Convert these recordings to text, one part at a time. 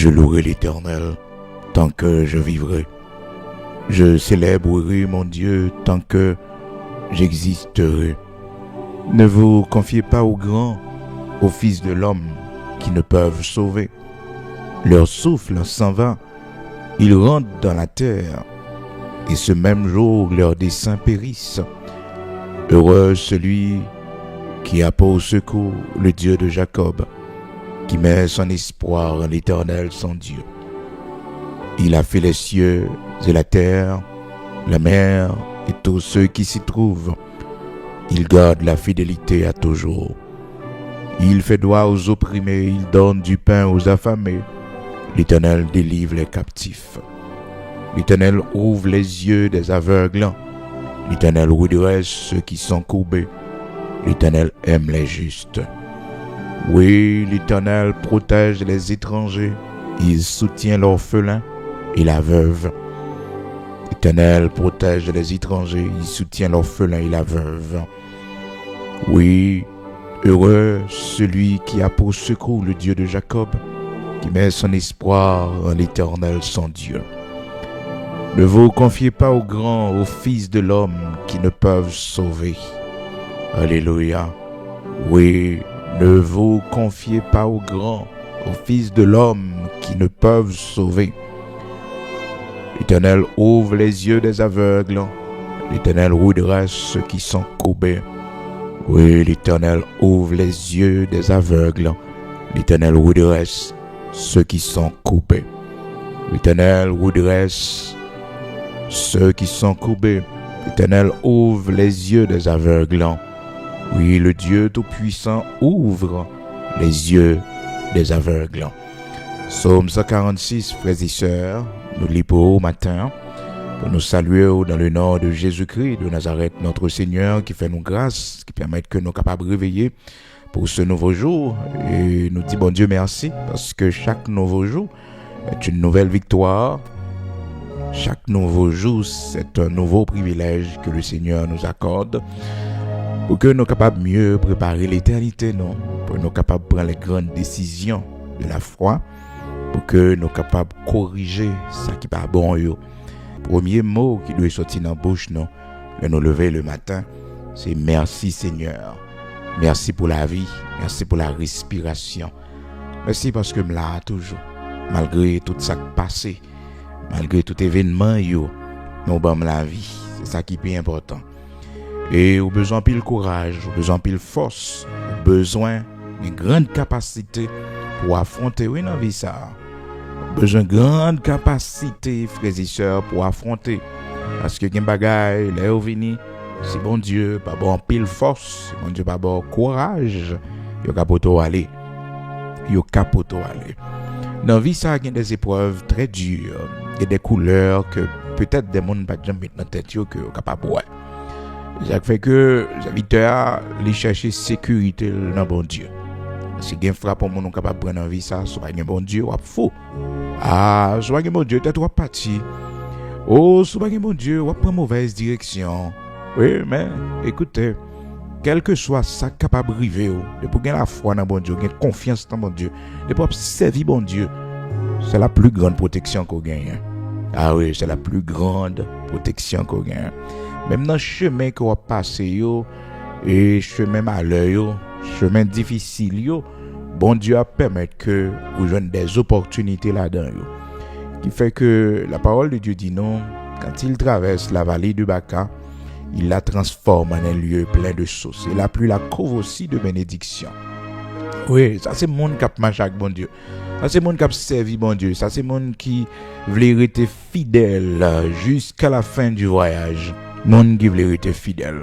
Je louerai l'Éternel tant que je vivrai. Je célébrerai mon Dieu tant que j'existerai. Ne vous confiez pas aux grands, aux fils de l'homme qui ne peuvent sauver. Leur souffle s'en va, ils rentrent dans la terre, et ce même jour leurs desseins périssent. Heureux celui qui a pour secours le Dieu de Jacob, qui met son espoir en l'Éternel son Dieu. Il a fait les cieux et la terre, la mer et tous ceux qui s'y trouvent. Il garde la fidélité à toujours. Il fait droit aux opprimés, il donne du pain aux affamés. L'Éternel délivre les captifs. L'Éternel ouvre les yeux des aveugles. L'Éternel redresse ceux qui sont courbés. L'Éternel aime les justes. Oui, l'Éternel protège les étrangers. Il soutient l'orphelin et la veuve. L'Éternel protège les étrangers. Il soutient l'orphelin et la veuve. Oui, heureux celui qui a pour secours le Dieu de Jacob, qui met son espoir en l'Éternel son Dieu. Ne vous confiez pas aux grands, aux fils de l'homme qui ne peuvent sauver. Alléluia. Oui, ne vous confiez pas aux grands, aux fils de l'homme qui ne peuvent sauver. L'Éternel ouvre les yeux des aveugles. L'Éternel redresse ceux qui sont courbés. Oui, l'Éternel ouvre les yeux des aveugles. L'Éternel redresse ceux qui sont courbés. L'Éternel redresse ceux qui sont courbés. L'Éternel ouvre les yeux des aveugles. Oui, le Dieu Tout-Puissant ouvre les yeux des aveugles. Psaume 146, frères et sœurs, nous lisons au matin pour nous saluer dans le nom de Jésus-Christ de Nazareth, notre Seigneur, qui fait nous grâce, qui permet que nous soyons capables de réveiller pour ce nouveau jour. Et nous disons, bon Dieu, merci, parce que chaque nouveau jour est une nouvelle victoire. Chaque nouveau jour, c'est un nouveau privilège que le Seigneur nous accorde pour que nous soyons capables de mieux préparer l'éternité, non? Pour que nous soyons capables de prendre les grandes décisions de la foi, pour que nous soyons capables de corriger ce qui n'est pas bon. Premier mot qui doit sortir dans la bouche, non, de nous lever le matin, c'est merci Seigneur. Merci pour la vie, merci pour la respiration. Merci parce que je là toujours, malgré tout ça qui passe, malgré tout événement, nous avons la vie. C'est ça qui est plus important. Et au besoin pile courage, au besoin pile force, au besoin d'une grande capacité pour affronter dans la vie ça. Besoin de grande capacité, frères et sœurs, pour affronter. Parce que les bagailles, les vini, c'est bon Dieu, pas bon pile force, c'est bon Dieu, pas bon courage, il y a capoto aller. Dans la vie, ça, il y a des épreuves très dures, il y a des couleurs que peut-être des gens ne peuvent pas mettre dans la tête, que sont capables de voir. Ça fait que les habitants, les chercher sécurité dans bon Dieu. Si quelqu'un frappe, on est capable de prendre en vie ça, soit un bon Dieu, ou faux. Ah, soit un bon Dieu, t'es trop parti. Oh, soit un bon Dieu, ou prendre mauvaise direction. Oui, mais écoutez, quel que soit ça capable de arriver, de pour gagner la foi dans bon Dieu, gagner confiance dans bon Dieu, de pour servir bon Dieu, c'est la plus grande protection qu'on gagne. Ah oui, c'est la plus grande protection qu'on gagne. Même dans le chemin qu'on va passer, et chemin malheur, chemin difficile, bon Dieu a permis que vous joignez des opportunités là-dedans. Qui fait que la parole de Dieu dit non, quand il traverse la vallée de Baca, il la transforme en un lieu plein de sources. Il a plu la couve aussi de bénédiction. Oui, ça c'est monde qui a marché avec bon Dieu. Ça c'est monde qui a servi bon Dieu. Ça c'est monde qui voulait rester fidèle jusqu'à la fin du voyage. Monde qui voulait rester fidèle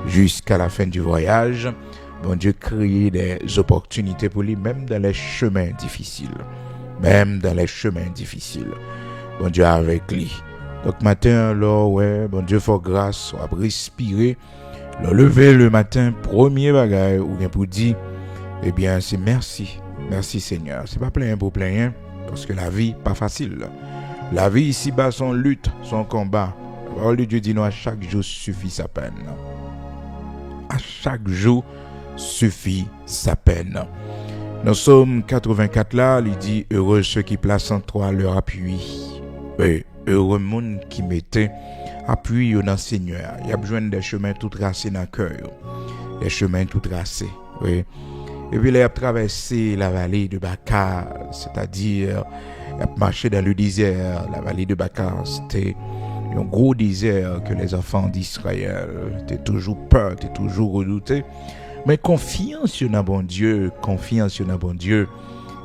jusqu'à la fin du voyage. Bon Dieu crée des opportunités pour lui, même dans les chemins difficiles. Même dans les chemins difficiles. Bon Dieu est avec lui. Donc matin, alors, ouais, bon Dieu faut grâce, on va respirer. Le lever le matin, premier bagage, ou bien pour dire, eh bien, c'est merci. Merci Seigneur. C'est pas plein pour plein, parce que la vie, pas facile. La vie ici-bas, son lutte, son combat. La parole de Dieu dit, non, à chaque jour suffit sa peine. À chaque jour suffit sa peine. Dans Somme 84 là, il dit heureux ceux qui placent en toi leur appui. Oui, heureux monde qui mettait appui dans le Seigneur. Il y a besoin des chemins tout tracés dans le cœur. Des chemins tout tracés. Oui. Et puis il a traversé la vallée de Baca, c'est-à-dire il a marché dans le désert. La vallée de Baca, c'était un gros désert que les enfants d'Israël étaient toujours peur, étaient toujours redoutés. Mais confiance dans bon Dieu,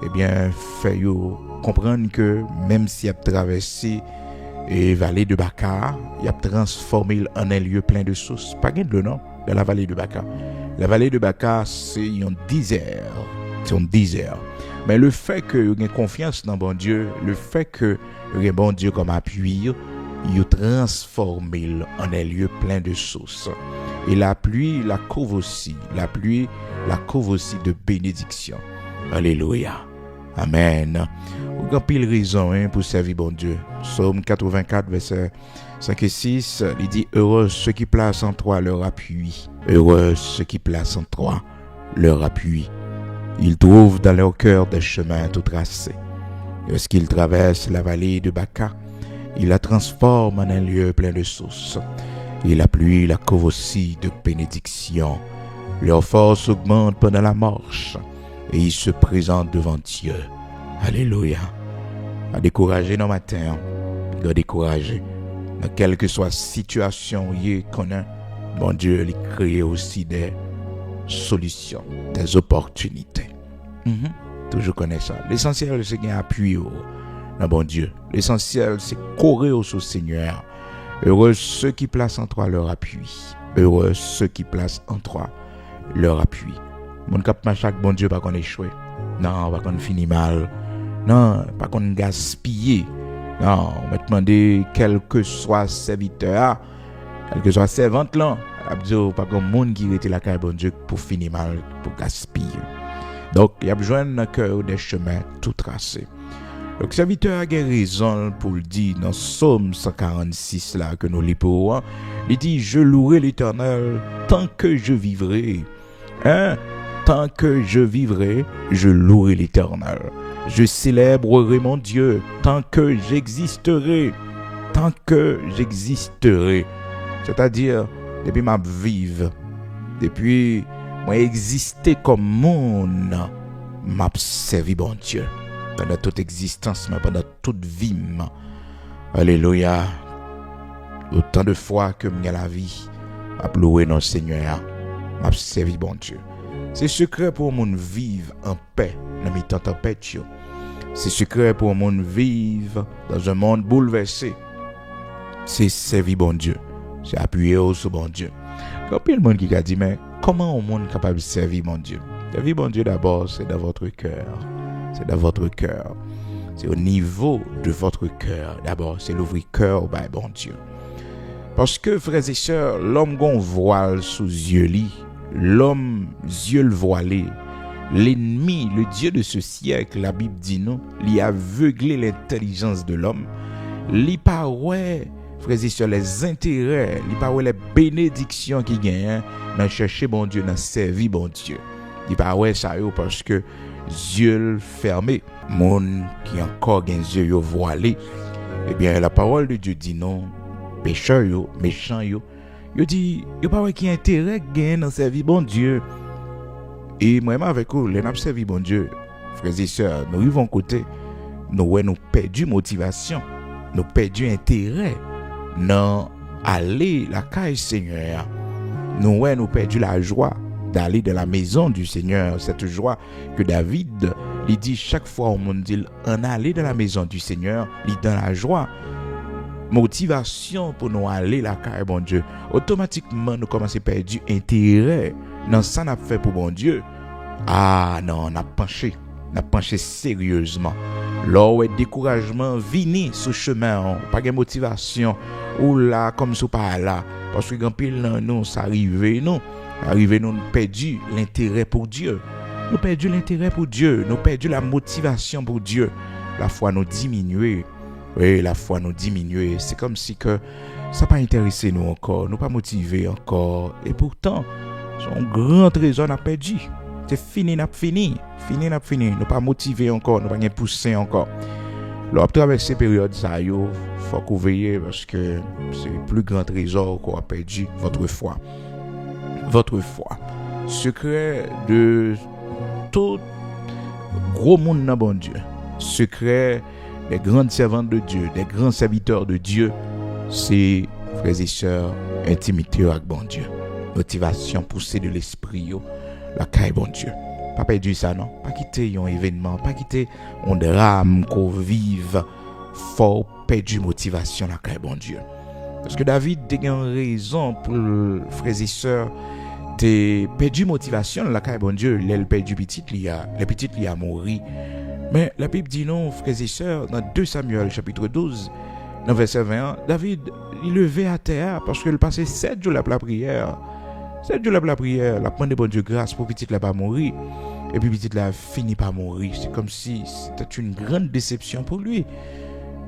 eh bien, fait comprendre que même s'il a traversé la vallée de Baca, il a transformé en un lieu plein de sources. Pas gain de nom dans la vallée de Baca. La vallée de Baca, c'est un désert. C'est un désert. Mais le fait que vous ayez confiance dans bon Dieu, le fait que vous ayez bon Dieu comme appui, il transformé en un lieu plein de sources. Et la pluie, la couvre aussi. La pluie, la couvre aussi de bénédiction. Alléluia. Amen. Vous avez pile raison pour servir bon Dieu. Psaume 84, verset 5 et 6, il dit heureux ceux qui placent en toi leur appui. Heureux ceux qui placent en toi leur appui. Ils trouvent dans leur cœur des chemins tout tracés. Lorsqu'ils traversent la vallée de Baca, il la transforme en un lieu plein de sources. Et la pluie la couvre aussi de bénédictions. Leur force augmente pendant la marche et ils se présentent devant Dieu. Alléluia. Pas décourager nos matins, pas décourager. Dans quelle que soit la situation qu'on a, bon Dieu, il crée aussi des solutions, des opportunités. Toujours connais ça. L'essentiel, c'est qu'il y a un appui dans bon Dieu. L'essentiel, c'est courir au Seigneur. Heureux ceux qui placent en toi leur appui. Heureux ceux qui placent en toi leur appui. Mon cap chaque bon Dieu pas qu'on échoué. Non, pas qu'on finit mal. Non, pas qu'on gaspille. Non, on va demander quel que soit serviteur, quel que soit servante là, pas comme monde qui était la caille bon Dieu pour finir mal, pour gaspiller. Donc, il y a besoin d'un cœur des chemins tout tracés. Donc, serviteur a raison pour le dire dans Psaume 146 là que nous lisons. Il dit je louerai l'Éternel tant que je vivrai. Tant que je vivrai, je louerai l'Éternel. Je célébrerai mon Dieu tant que j'existerai. Tant que j'existerai. C'est-à-dire, depuis ma vive, depuis moi exister comme monde, m'a servi bon Dieu. Pendant toute existence, mais pendant toute vie. Alléluia. Autant de fois que j'ai la vie, m'a loué notre Seigneur, m'a servi bon Dieu. C'est secret pour mon vivre en paix dans mes temps tempêtes. C'est secret pour mon vivre dans un monde bouleversé. C'est servir bon Dieu. C'est appuyer sur bon Dieu. Quand il y a le monde qui a dit, mais comment un monde capable de servir mon Dieu? Servir bon Dieu d'abord, c'est dans votre cœur. C'est dans votre cœur. C'est au niveau de votre cœur. D'abord, c'est l'ouvrir cœur by bon Dieu. Parce que, frères et sœurs, l'homme gon voile sous yeux li, l'homme yeux voilé, l'ennemi, le Dieu de ce siècle, la Bible dit non, il a aveuglé l'intelligence de l'homme, il pas ouais, frères et sœurs, les intérêts, il pas ouais les bénédictions qui gagnent dans chercher bon Dieu, dans servir bon Dieu. Il pas ouais ça yo parce que yeux fermés, monde qui encore gagne yeux voilés. Eh bien la parole de Dieu dit non, pécheur yo, méchant yo dit yo pas ouais qui intérêt gagne dans servir bon Dieu. Et moi-même avec vous, les n'a servi bon Dieu, frères et sœurs, nous vivons côté, nous perdu motivation, nous perdu intérêt dans aller la caille Seigneur. Nous perdu la joie d'aller dans la maison du Seigneur, cette joie que David il dit chaque fois au monde dit on aller dans la maison du Seigneur, il dans la joie. Motivation pour nous aller la caille bon Dieu. Automatiquement nous commençons à perdre intérêt dans ça n'a fait pour bon Dieu. Ah non, on a penché sérieusement. Là où découragement vini sur chemin, pas de motivation ou là comme ça pas là parce que quand pile nous ça arrivé nous perdu l'intérêt pour Dieu. Nous perdu l'intérêt pour Dieu, nous perdu la motivation pour Dieu. La foi nous diminuer. Oui, la foi nous diminuer, c'est comme si que ça pas intéressé nous encore, nous pas motivé encore et pourtant son grand trésor n'a perdu. C'est fini, n'a fini. Nous pas motivé encore, nous pas bien poussé encore. Alors, traverser ces périodes, ça y est, faut qu'on veille parce que c'est le plus grand trésor qu'on a perdu, votre foi. Votre foi. Secret de tout gros monde dans bon Dieu. Secret des grandes servantes de Dieu, des grands serviteurs de Dieu, c'est, frères et sœurs, intimité avec bon Dieu. Motivation poussée de l'esprit, la caille bon Dieu. Pas perdu ça, non? Pas quitter un événement, pas quitter un drame qu'on vive. Faut perdre motivation, la caille bon Dieu. Parce que David a une raison pour frères et sœurs, t'es perdu motivation, la caille bon Dieu, il perdu petit, les petites li a mouru. Mais la Bible dit non, frères et sœurs, dans 2 Samuel chapitre 12, dans verset 21, David, il levait à terre parce qu'il passait 7 jours la prière. 7 jours la prière, la prendre de bon Dieu grâce pour petite là pas mourir. Et puis petite là fini par mourir. C'est comme si c'était une grande déception pour lui.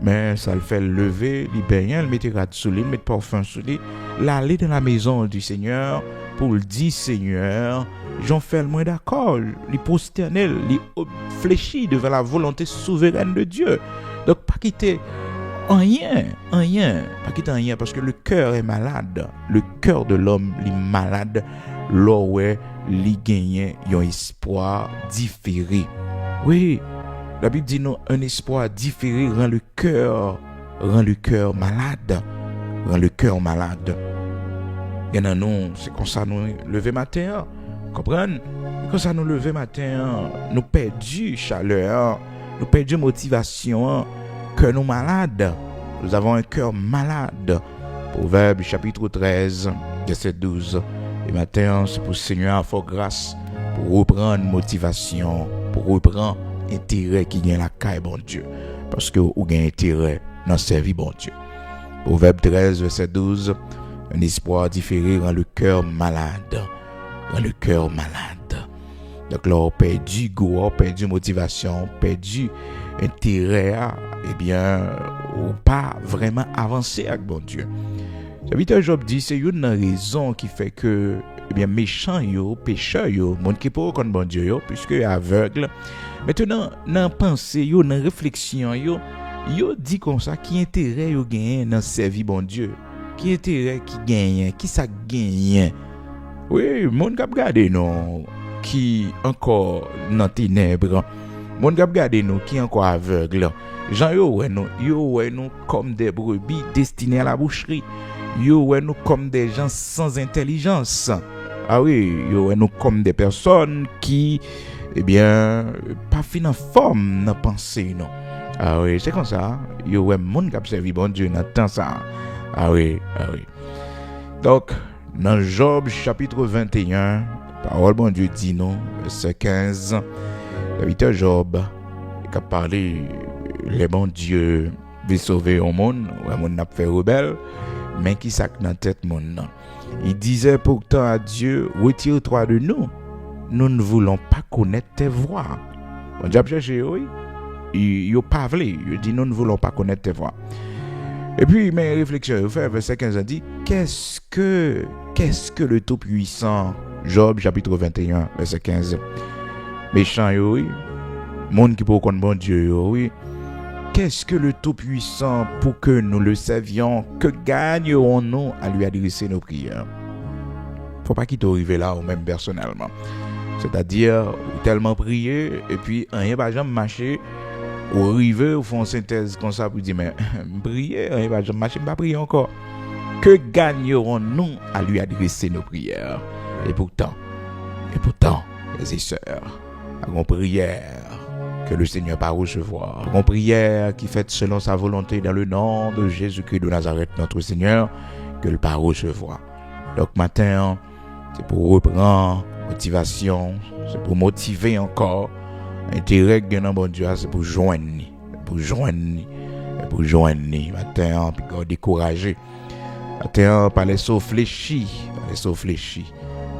Mais ça le fait lever, il baigne, il mettait rad sous lui, il mettait parfum sous lui, l'aller dans la maison du Seigneur pour le dire Seigneur, j'en fais le moins d'accord, il prosternel, il fléchit devant la volonté souveraine de Dieu. Donc pas quitter rien, pas quitter rien parce que le cœur est malade, le cœur de l'homme est malade, là où il gagne un espoir différé. Oui. La Bible dit non, un espoir différé rend le cœur malade. Rend le cœur malade. Et non, c'est comme ça nous lever matin. Comprenez? Comme ça nous lever matin, nous perdons chaleur, nous perdons motivation, que nous malades. Nous avons un cœur malade. Proverbe chapitre 13, verset 12. Et matin, c'est pour le Seigneur à fort grâce, pour reprendre motivation, pour reprendre intérêt qui gagne la caille bon Dieu parce que ou gagne intérêt dans servir bon Dieu. Proverbe 13 verset 12, un espoir différé rend le cœur malade. Donc là on perdu goût, perdu motivation, perdu intérêt, eh bien ou pas vraiment avancer avec bon Dieu. Serviteur Job dit c'est une raison qui fait que eh bien méchant yo, pécheur yo, monde qui pas connaître bon Dieu yo puisque aveugle. Maintenant dans pensée yo, dans réflexion yo dit comme ça qui intérêt yo gagne dans servir bon Dieu. Qui intérêt qui gagne, qui ça gagne. Oui, monde k'ap gade non qui encore dans ténèbres. Monde k'ap gade nous qui encore aveugle. Jean yo ouais nous comme des brebis destinées à la boucherie. Yo ouais nous comme des gens sans intelligence. Ah oui, yo ouais nous comme des personnes qui eh bien pas fin en forme dans pensée non. Ah oui, c'est comme ça. Yo ouais monde qui a servi bon Dieu dans temps ça. Ah oui. Donc dans Job chapitre 21, parole bon Dieu dit non, verset 15. Serviteur Job qui a parlé les bons dieux veut sauver au monde, ouais monde n'a fait rebelle. Mais qui sac dans tête mon nom. Il disait pourtant à Dieu, retire-toi de nous. Nous ne voulons pas connaître tes voies. On Dieu a cherché, oui. Il pas voulu. Il dit, nous ne voulons pas connaître tes voies. Et puis, mes réflexions, il fait verset 15, dit, qu'est-ce que le Tout-Puissant, Job chapitre 21, verset 15. Méchant, oui. Monde qui peut connaître bon Dieu, oui. Qu'est-ce que le Tout-Puissant pour que nous le servions? Que gagnerons-nous à lui adresser nos prières? Faut pas qu'il t'arrive là ou même personnellement. C'est-à-dire, tellement prier et puis rien va jamais marcher. Ou arriver au fond synthèse comme ça pour dire mais prier, rien va jamais marcher, pas prier encore. Que gagnerons-nous à lui adresser nos prières? Et pourtant, les sœurs, avant prière que le Seigneur va recevoir. Une prière qui fait selon sa volonté dans le nom de Jésus-Christ de Nazareth, notre Seigneur, que le va recevoir. Donc matin, c'est pour reprendre motivation, c'est pour motiver encore. Intérêt que dans bon Dieu, c'est pour joindre. Matin, puis décourager. Matin, pas les sauts fléchis.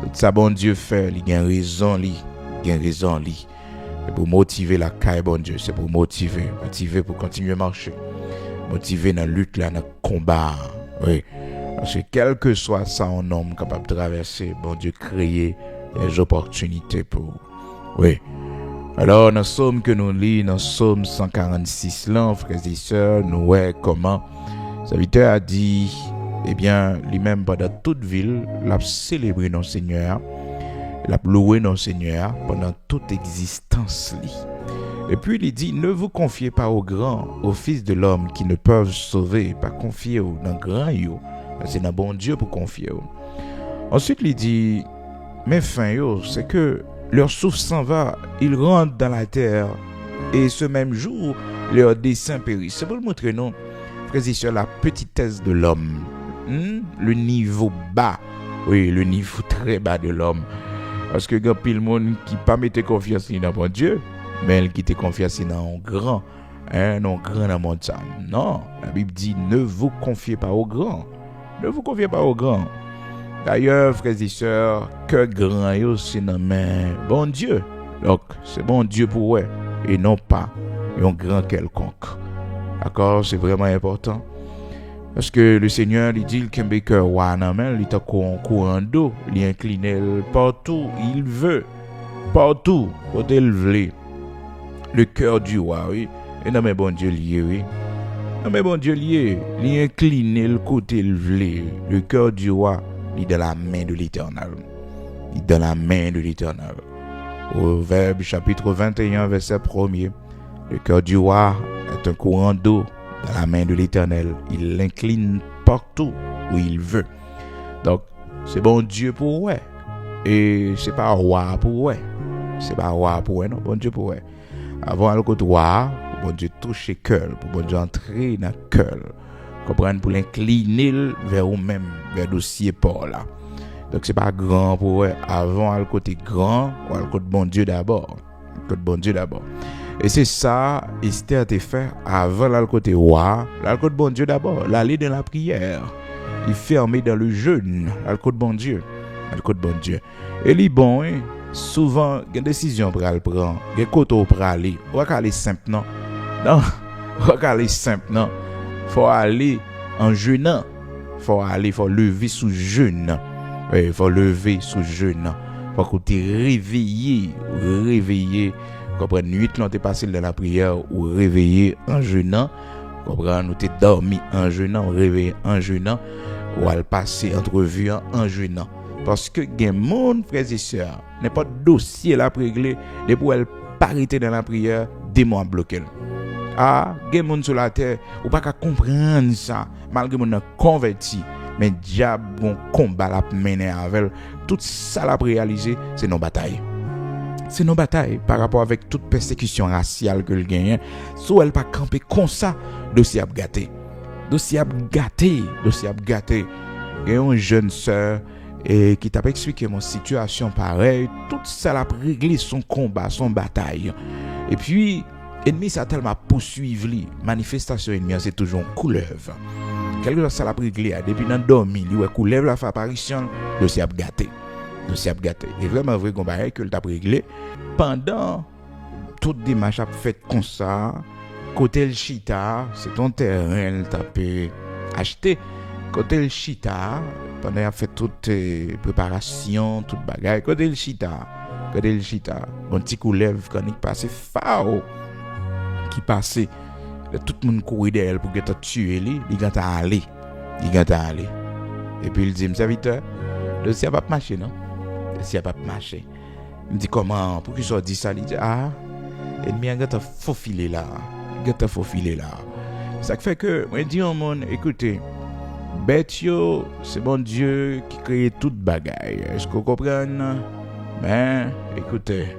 Tout ça, bon Dieu fait, il a raison. C'est pour motiver la caille, bon Dieu. C'est pour motiver pour continuer à marcher. Motiver dans la lutte, là, dans le combat. Oui. Parce que quel que soit ça, un homme capable de traverser, bon Dieu, créer des opportunités pour. Oui. Alors, dans le psaume que nous lisons, dans le psaume 146, là, frères et sœurs, nous voyons comment le serviteur a dit, eh bien, lui-même, pendant toute ville, il a célébré notre Seigneur, il a loué notre Seigneur pendant toute existence. Et puis, il dit, ne vous confiez pas aux grands, aux fils de l'homme qui ne peuvent sauver, pas confier aux grands, c'est dans bon Dieu pour confier. Ensuite, il dit, mais fin, c'est que leur souffle s'en va, ils rentrent dans la terre, et ce même jour, leur dessein périt. C'est pour le montrer, non, frères et sœurs, la petitesse de l'homme, le niveau bas, oui, le niveau très bas de l'homme. Parce que il y a pile monde qui pas mettre confiance dans bon Dieu, mais qui te confiance dans un grand, non grand dans mon temps. Non, la Bible dit, ne vous confiez pas aux grands. Ne vous confiez pas aux grands. D'ailleurs, frères et sœurs, que grand c'est dans main bon Dieu. Donc, c'est bon Dieu pour eux et non pas un grand quelconque. D'accord, c'est vraiment important. Parce que le Seigneur, il dit, qu'il y a un cœur, il est en courant d'eau, il est incliné partout, il veut, partout, côté il veut. Le cœur du roi, oui, et non mais bon Dieu lié, oui. Non mais bon Dieu lié, il est incliné le côté il veut. Le cœur du roi, il est dans la main de l'Éternel. Il est dans la main de l'Éternel. Au Verbe chapitre 21, verset 1er, le cœur du roi est un courant d'eau dans la main de l'Éternel. Il l'incline partout où il veut. Donc, c'est bon Dieu pour ouais. Et c'est pas roi pour ouais. C'est pas roi pour ouais, non, bon Dieu pour ouais. Avant le côté roi, bon Dieu touche le cœur, pour bon Dieu entrer dans le cœur. Comprendre pour l'incliner vers vous-même, vers le dossier par là. Donc c'est pas grand pour ouais. Avant le côté grand, ou le côté bon Dieu d'abord. Le côté bon Dieu d'abord. Et c'est ça, Esther a fait avant le côté roi, le côté bon Dieu d'abord, l'aller dans la prière. Il fermé dans le jeûne, le côté bon Dieu. Le côté bon Dieu. Et les bons, souvent, il y a une décision pour le prendre. Il y a un côté pour aller. On va aller simple, non? Non, on va aller simple, non? Faut aller en jeûnant. Faut lever sous jeûne. Il faut lever sous jeûne. Faut que tu réveillé. Comprendre nuit là t'es passé dans la prière ou réveillé en jeûnant. Comprendre nous t'es dormi en jeûnant, réveillé en jeûnant ou al passer entrevue en jeûnant. Parce que gen monde frères et sœurs, n'est pas dossier là pour régler, de pour elle parité dans la prière, démon bloqué. Ah, gen monde sur la terre, ou pas qu'à comprendre ça, malgré mon converti, mais diable bon combat la mener avec tout ça la réaliser, c'est nos batailles. C'est nos batailles par rapport avec toute persécution raciale que le gagne. Soit elle pas camper comme ça, dossier a gâté. Il y a une jeune sœur qui t'a expliqué mon situation pareille. Tout ça l'a réglé son combat, son bataille. Et puis, l'ennemi ça tellement poursuivi. Manifestation ennemi, c'est toujours une couleuvre. Quelque chose ça l'a réglé. Depuis dans dormi, il couleuvre la fait apparition, dossier a gâté. Et vraiment vrai qu'on va que le t'a réglé pendant toute démarche a fait comme ça côté le chita c'est ton terrain t'a acheté côté le chita pendant a fait toute préparation toute bagaille côté le chita bon petit couleuvre quand il passait fao qui passait tout le monde courir derrière pour que tu tuer lui il gata aller et puis il dit serviteur le ça va pas marcher non si elle pas marcher. Il me dit comment pour qu'il soit dit ça, il dit ah ennemi a gata faufilé là. Ça fait que moi dis au monde écoutez bête yo c'est bon Dieu qui crée toute bagaille. Est-ce que vous comprenez? Mais écoutez,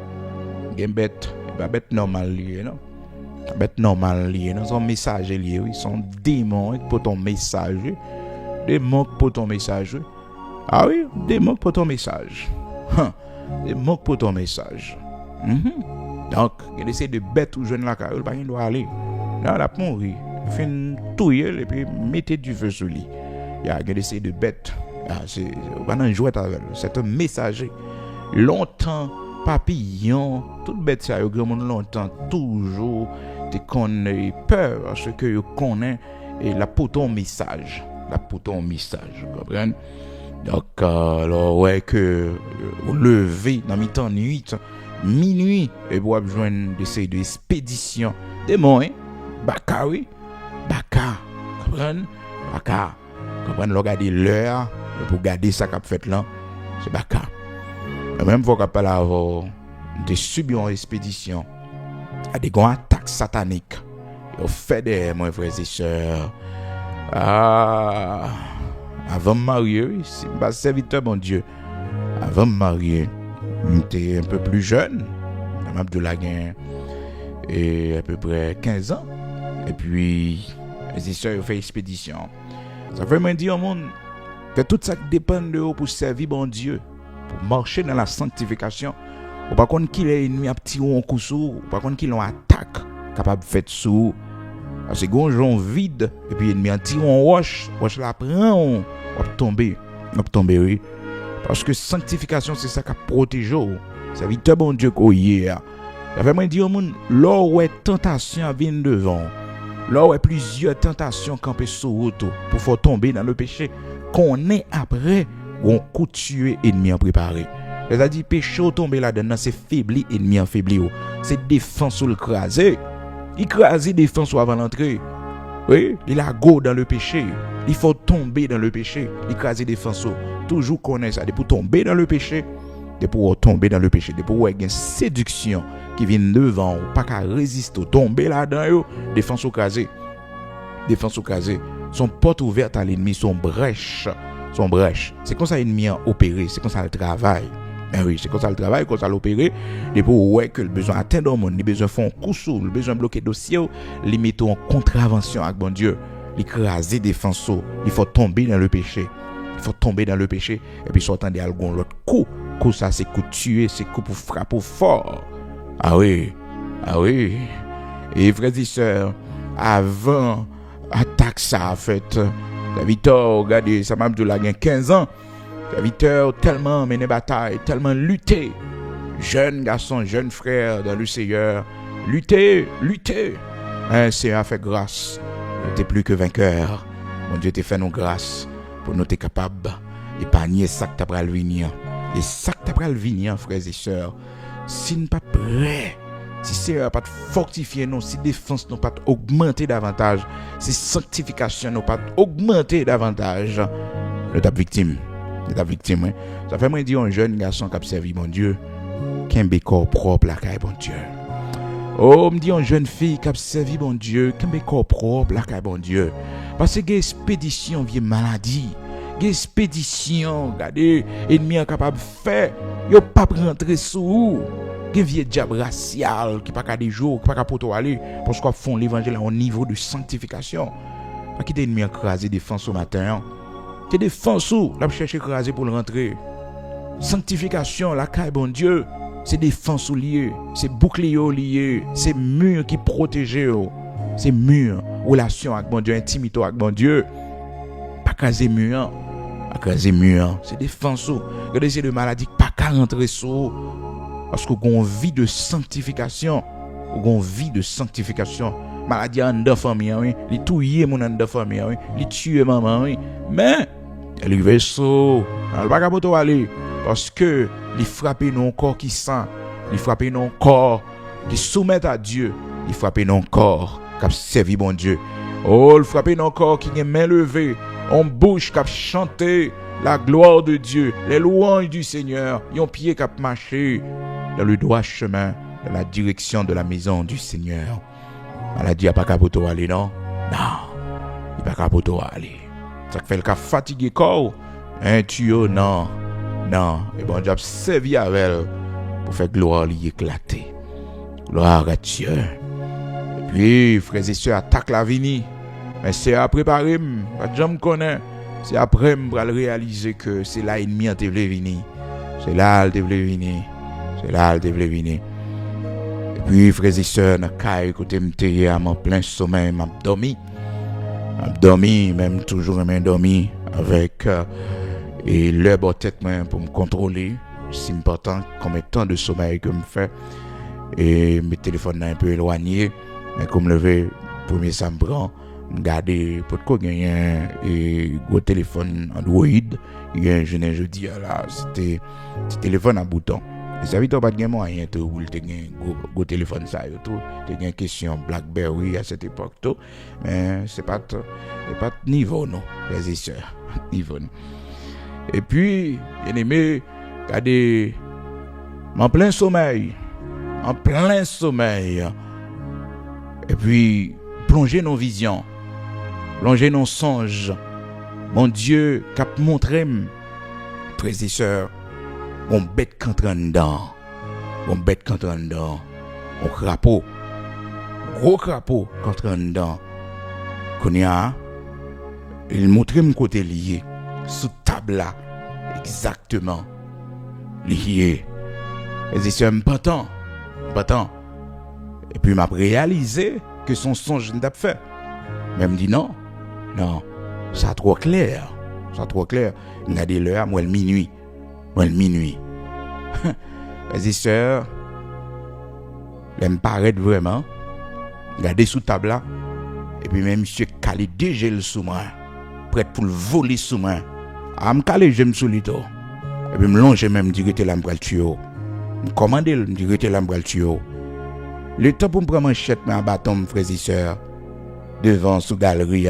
gen bête, pas bête normal lié non. Bête normal lié non son message lié oui, son démon pour ton message. Démon pour ton message. Ah oui, démon pour ton message. Démon pour ton message. Donc, il essaie de bête ou jeune la carole, pas il doit aller. Là, la mourir. Fin touiller et puis mettez du feu sur lui. Il essaie de bête. C'est pas un jouet avec. C'est un messager. Longtemps, papillon, toute bête ça, il grand monde longtemps, toujours, te connaît peur, parce que il connaît et la pour ton message. Vous comprenez? Donc, alors, ouais, que au lever dans mi-temps nuit, minuit, et pour joindre des séries de expéditions. Des mots, hein? Baka, oui. Baka. Comprenez? Baka. Comprenez? Regardez l'heure, pour garder ça qu'a fait là. C'est Baka. Et même pour qu'on parle avoir de subir une expédition à des grandes attaques sataniques. Au fait des mes frères et sœurs. Avant de marier, c'est pas serviteur bon Dieu. Avant de marier, j'étais un peu plus jeune. Abdoulaye et à peu près 15 ans. Et puis, les sœurs ont fait expédition. Ça fait me dire au monde que tout ça dépend de vous pour servir bon Dieu, pour marcher dans la sanctification. Ou par contre qu'il est ennemi à petit ou en coussou, ou par contre qu'il a une attaque capable de faire sous. Parce que quand on vide et puis ennemi à petit ou en roche la prend, on va tomber, oui. Parce que sanctification c'est ça qui protège. C'est vite bon Dieu qu'on y est. Ça fait me dire au monde, là où est tentation vient devant. Là où est plusieurs tentations campées sur route pour faire tomber dans le péché, qu'on est après on coup tuer ennemi en préparé. C'est-à-dire péché au tomber là-dedans, c'est faibli ennemi en faibli. C'est défense ou le craser. Il crase défense avant d'entrer. Oui, il a go dans le péché. Il faut tomber dans le péché. Il crase défense. Toujours connaître ça. De pour tomber dans le péché. De pour tomber dans le péché. De pour avoir une séduction qui vient devant. Pas qu'à résister. Tomber là-dedans. Défense au crasé. Défense au crasé. Son porte ouverte à l'ennemi. Son brèche. C'est comme ça l'ennemi a opéré. C'est comme ça le travail. Oui, c'est comme ça le travail, comme ça l'opérer. Et pour ouais que le besoin atteindre le monde, le besoin faire un coup sous, le besoin bloquer dossier, les mettre en contravention avec bon Dieu, l'écraser défense, il faut tomber dans le péché. Il faut tomber dans le péché et puis sortant des algons l'autre coup ça c'est coup tuer, c'est coup pour frapper fort. Ah oui. Et frères et sœurs, avant attaque ça en fait, Victor, regardez, ça m'a dit là 15 ans. Victor tellement mené bataille, tellement lutté. Jeune garçon, jeune frère dans le Seigneur. Lutter. Le Seigneur a fait grâce. Nous n'étions plus que vainqueurs. Mon Dieu t'a fait nos grâces pour nous être capables d'épargner ça que t'as le venir. Et ça que t'as le venir, frères et sœurs. Si nous ne sommes pas prêts, si Seigneur pas fortifier nous, si défense nous pas augmenter davantage, si sanctification nous pas augmenter davantage, nous sommes victimes. C'est la victime. Ça fait moi dire un jeune garçon qui a servi mon Dieu, qui a un corps propre la caille bon Dieu. Oh, me dit une jeune fille qui a servi mon Dieu, qui a un corps propre la caille bon Dieu. Parce que les expéditions viennent maladie. Les expéditions, regardez, ennemi incapable de faire, yo pas rentrer sous. Les vieux diable racial qui pas qu'à des jours, qui pas qu'à poto aller parce qu'on font l'évangile au niveau de sanctification. Pas quitter ennemi écraser défense au matin. C'est des fansous, là, chercher craser pour le rentrer. Sanctification, la caille, bon Dieu, c'est des fansous liés, c'est boucliers liés, c'est murs qui protègent, c'est murs, relation avec bon Dieu, intimité avec bon Dieu. Pas craser mur, c'est des fansous. Regardez, c'est de maladies, pas qu'à rentrer sous. Parce qu'on vit de sanctification, maladie en de famille, oui. Les touiller mon en de famille, oui. Les tuer maman, oui. Mais elle est vaisseau, elle va pas aller parce que les frapper non corps qui sent, les frapper non corps qui soumettent à Dieu, les frapper non corps qui servi bon Dieu. Oh, le frapper non corps qui est main levée, en bouche qui chanter la gloire de Dieu, les louanges du Seigneur, yon pied qui marcher dans le droit chemin, dans la direction de la maison du Seigneur. Maladie a pas capote aller non. Il pas capote aller. Ça fait le cas fatigué corps, un tuyau non. Et bon Dieu a servi avec elle pour faire gloire lui éclater. Gloire à Dieu. Et puis frères et sœurs attaque la vini. Mais c'est à préparer, pas de me connaît. C'est après me réaliser que c'est là ennemi en te venir. C'est là elle te venir. Et puis frères et sœurs dans caille côté me à mon plein sommeil, m'a dormi, même toujours même dormi avec et l'heure en tête pour me contrôler. C'est important combien de temps de sommeil que me fait et mes téléphones un peu éloignés, mais comme lever premier ça me prend Regardez, pour quoi gagner un gros téléphone Android, je dis là, c'était un téléphone à bouton. Et ça veut dire pas de moyen de rouler un gros téléphone ça tout. T'as une question BlackBerry à cette époque tout, mais c'est pas de niveau non, les sœurs, niveau non. Et puis, bien aimé, regardez, en plein sommeil. Et puis, plonger nos visions, plonger nos songes. Mon Dieu, cap montré, frères et sœurs, on bête qu'entre dedans, on crapaud, gros crapaud qu'entre dedans. Qu'on y a, il montrait mon côté lié, sous table là, exactement, lié. Et c'est un patent. Et puis m'a réalisé que son songe n'a pas fait. Mais me dit non, ça trop clair. Regardez l'heure, moi le minuit. Les sœurs, l'aime paraître vraiment. Regardez sous table là. Et puis même monsieur calé déjà le sous moi, prêt pour le voler sous moi. Ah me calé j'aime sous lito. Et puis me longer même dire que l'âme pral tuer. Me commander me dire que l'âme pral tuer. Le temps pour me prendre manchette mais en bâton frères et sœurs devant sous galerie.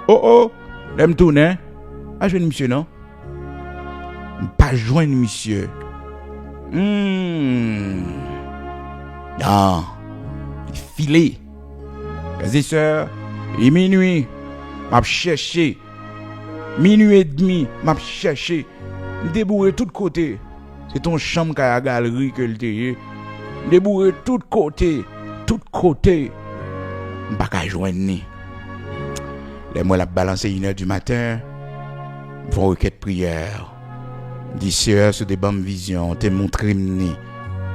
Oh, l'aime tourner. Ah joindre monsieur non. Pas joindre monsieur. Non. Filé. Frères et sœurs, il est minuit. M'a cherché. Minuit et demi, m'a cherché. Débourré tout côté. C'est ton chambre qui a la galerie que le t'es. Débourré tout côté. M'pas qu'à joindre ni. Les moi la balancer 1h du matin. Vont requête prière. Dis sœur sur des bonnes visions, te montré ni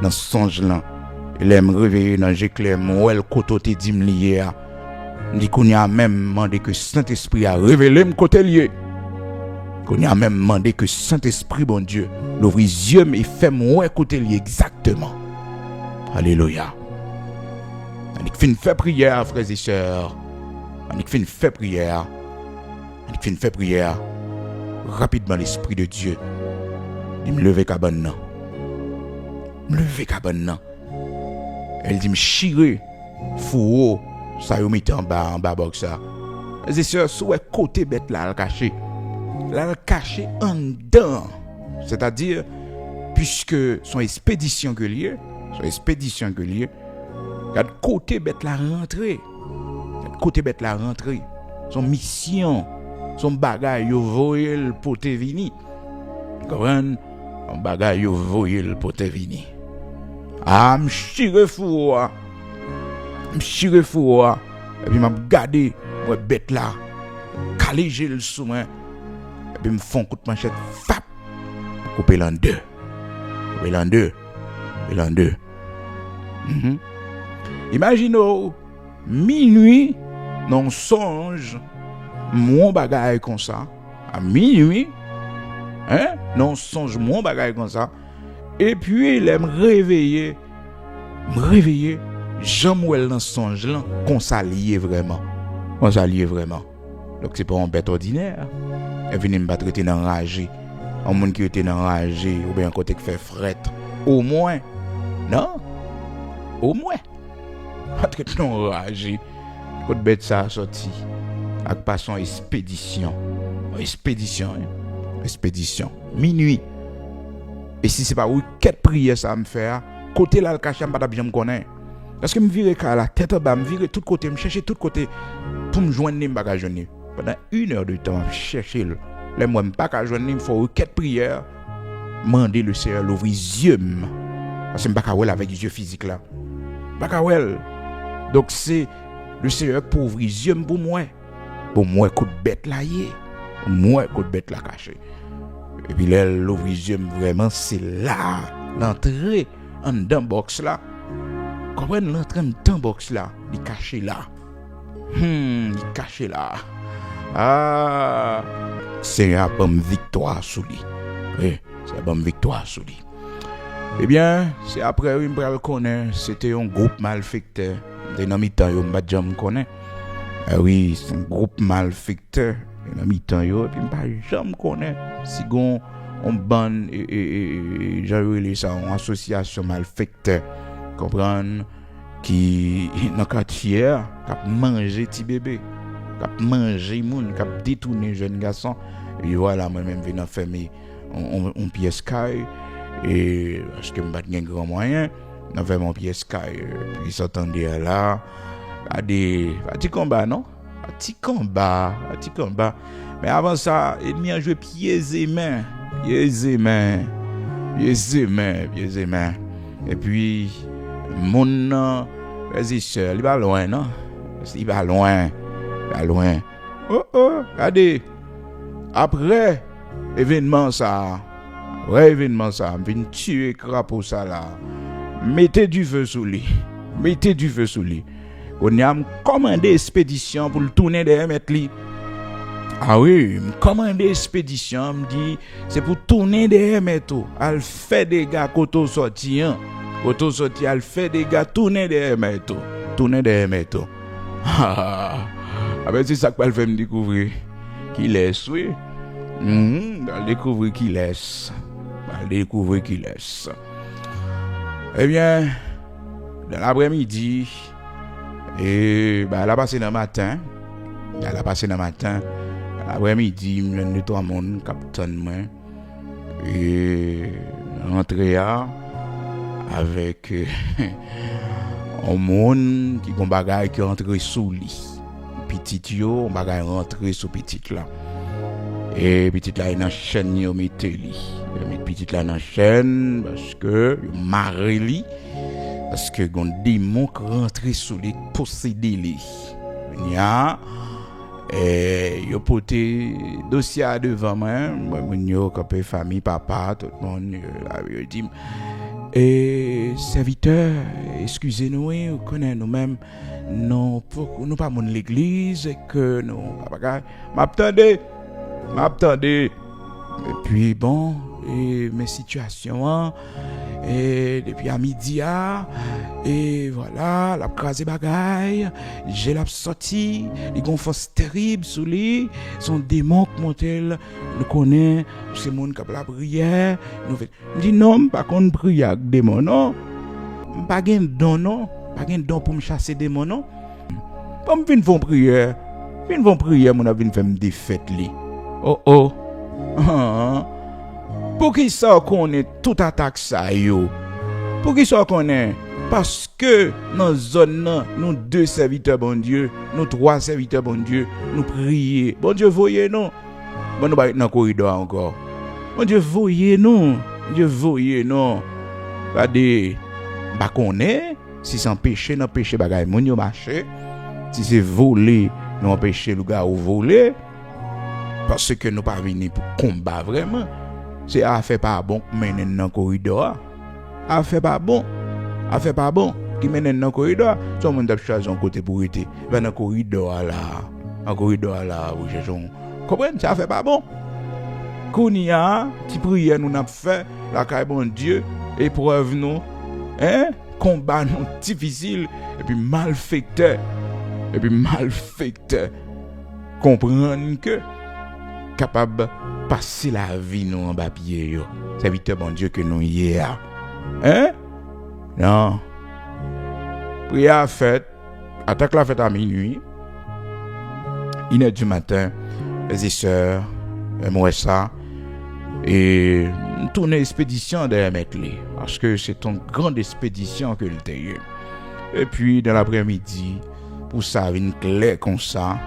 dans songe là. Il aime réveiller dans j'éclaire moi le côté te dit me lié. Dit qu'on y a même demandé que Saint-Esprit a révélé mon côté lié. Qu'on y a même demandé que Saint-Esprit bon Dieu l'ouvre les yeux et fait moi côté lié exactement. Alléluia. On fait une fait prière frères et sœurs. On fait une fait prière. Rapidement l'esprit de Dieu. Il me levait cabane. Elle dit me chirer fourreau ça yo mis en bas box ça. Les sœurs sous côté bête là le caché. Là le caché en dedans. C'est-à-dire puisque son expédition que lié, regarde côté bête la rentrée. Son mission, son bagage yo voyé le pote vini. Comprendre? Un bagage yo voyé le pote vini. Ah, m'chire fou. Et puis m'a regardé moi bête là. Calé le sous moi. Et puis me font coup de manchette fap. Couper l'en deux. Imaginez minuit non songe mon bagage comme ça. À minuit non songe mon bagage comme ça. Et puis il aime me réveiller Jean-Mouel dans songe là qu'on s'allie vraiment. Donc c'est pas un bête ordinaire. Elle vient me battre était enragé. Un monde qui était enragé ou bien un côté qui fait fret au moins. Pas très enragé. Côté bête ça sorti avec passant expédition. Minuit. Et si c'est pas oui quelle prière ça me faire côté là le cachet pas bien me connaît. Parce que me virer la tête bas, me virer tout côté, me chercher tout côté pour me joindre les bagages pendant 1 heure de temps, me chercher le. Là moi me pas qu'à joindre, il faut requête prière, demander le Seigneur l'ouvrir les yeux. Parce que me pas qu'à avec les yeux physiques là. Pas qu'à donc c'est le Seigneur pour ouvrir les yeux pour moi. Pour moi coup de bête là caché. Et puis là l'ouvrir les yeux vraiment c'est là l'entrée en dans box là. Comprenez l'entrée dans box là, il caché là. Ah, c'est une bonne victoire sous lui. Oui, c'est une bonne victoire sous lui. Eh bien, c'est après il me connaît, c'était un groupe malfecteur. Des noms temps yo m'pa jam connaît. Ah oui, c'est un groupe malfecteur. Dans mi-temps yo, et puis pas jamais connaît si gon on ban et j'avais ça en association malfecteur. Comprendre qui dans quartier qui manger petit bébé, qui manger moun, qui détourner jeune garçon. Et voilà, moi-même venant fermer on pièce caille et parce que m'pas de grand moyen, on fait mon pièce caille puis s'entendait là à des petits combats non? Petit combat. Mais avant ça, ennemi a joué pieds et mains. Et puis, mon résisteur, il va loin, non? Il va loin. Oh, regardez. Après événement ça, je viens tuer crapaud ça là. Mettez du feu sous lui. On a commandé expédition pour le tourner des mettre li. Ah oui, commandé expédition, me dit c'est pour tourner des mettre. Elle fait des gars koto sorti elle fait des gars tourner des mettre. Ah ben c'est ça que elle fait me découvrir qu'il laisse oui. Découvrir qu'il laisse. Eh bien, dans l'après-midi et elle a passé dans le matin. Après-midi, je suis tout le monde, capitaine, et rentré avec un monde qui a un bagage qui rentre sous lui. Petit yo, un bagage rentré sous petit là. Et petit là, il est en chaîne, il met lui. Petit là, dans chaîne, parce que il marre lui. Parce que gon démon qui rentre sous lui, possédé lui. Il y a yo poté dossier devant moi yo comme famille papa tout le monde yo dit et serviteur excusez-nous on connaît nous même non nous pas mon l'église que nous papa m'attendez et puis bon et mes situations et depuis à midi et voilà la crasé bagaille j'ai la sorti les gon force terrible sous lui son démon montel nous connaît c'est monde qui la prière nous fait dit non pas qu'on prière avec démon non pas gain don pour me chasser démon non pas me vinn font prière mon a vinn faire me défaite li oh pour qui ça connaît toute attaque ça yo pour qui ça connaît parce que dans zone là nous 2 serviteurs bon Dieu nous 3 serviteurs bon Dieu nous prier bon Dieu voyez non bon nous pas dans corridor encore bon Dieu voyez non regardez pas connaît si c'est péché non péché bagaille mon yo marché si c'est voler non péché le gars ou voler parce que nous pas venir pour combat vraiment. C'est affaire pas bon mener dans corridor. Affaire pas bon qui mène dans corridor. Tout le monde a choisi un côté pour être dans corridor là. Vous cherchez. Comprenez, ça fait pas bon. Kounia, ti prière nous n'a fait la caille bon Dieu épreuve nous combat nous difficile et puis malfecteur. Comprendre que capable passer la vie nous en papier yo. Serviteur bon Dieu que nous hier. Non. Prière faite, attaque la fête à minuit. 1h du matin, les sœurs, moi ça et tourner expédition derrière mettre parce que c'est une grande expédition que le taille. Et puis dans l'après-midi, pour ça vient clair comme ça.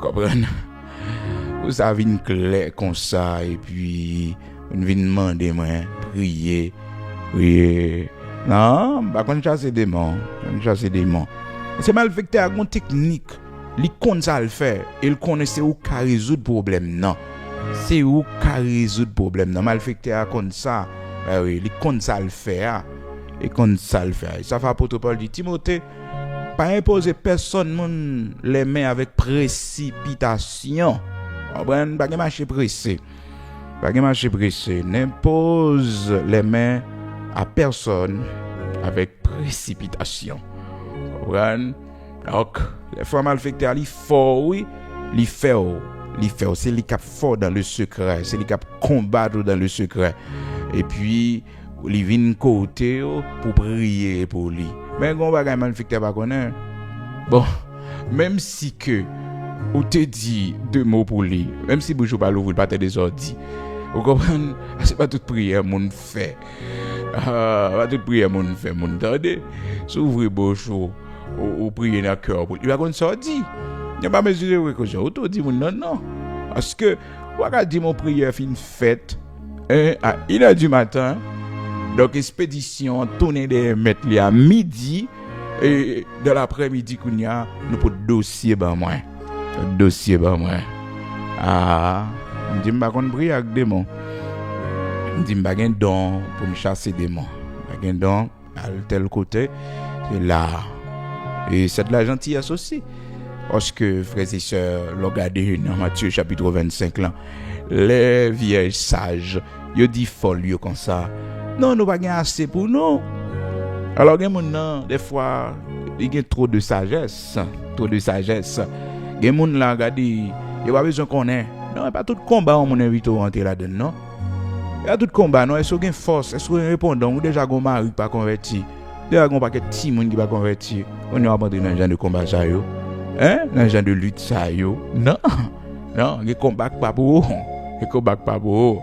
Comprenez? Vous avez une clé comme ça et puis on vient demander moi prier. Non, pas qu'on chasse des démons. C'est malfecteur a une technique. Il connaît ça le faire. Il connaît c'est où qu'à résoudre problème non. Malfecteur a comme ça. Oui, il connaît ça le faire. Ça fait apôtre Paul dit Timothée pas imposer personne les mains avec précipitation. Pas marcher pressé. N'impose les mains à personne avec précipitation. Donc, les fois malfecteurs, ils fort, oui, ils font. C'est les cap fort dans le secret. C'est les cap combattre dans le secret. Et puis, ils viennent côté pour prier pour lui. Mais on va gagner malfecteur pas connaître. Bon, même si que ou te dit 2 mots pour lui, même si bouche pas l'ouvre pas te désordre. Vous comprenez? C'est pas toute prière mon fait. Pas toute prière mon fait, mon attendez. S'ouvrir bouche ou prier dans cœur pour. Il va qu'on sortir. Il n'y a pas mesuré que j'ai auto dit non. Parce que on va dire mon prière fin faite à 1h du matin. Donc expédition tourner des mètres à midi et dans l'après-midi qu'on y a nous pour dossier moi. On dit pas qu'on prie avec démon. On dit pas gain don pour me chasser démon. Pas gain don à tel côté, c'est là. Et c'est de la gentillesse aussi. Parce que frères et sœurs, regardez dans Matthieu chapitre 25 là, les vieilles sages, ils disent folle comme ça. Non, nous pas gain assez pour nous. Alors des fois, il y a trop de sagesse. Les gens là, regardez, il n'y a pas besoin qu'on ait. Non, pas tout combat, on invite à rentrer là-dedans, non? Il y a tout combat, non? Est-ce qu'il y a une force? Est-ce qu'il y a un répondant? Ou déjà, un mari pas converti? Déjà, il y a un paquet de petits gens qui pas converti. On est rentré dans le genre de combat, ça, yo. Hein? Dans le genre de lutte, ça, yo. Non, il y a combat pas pour eux.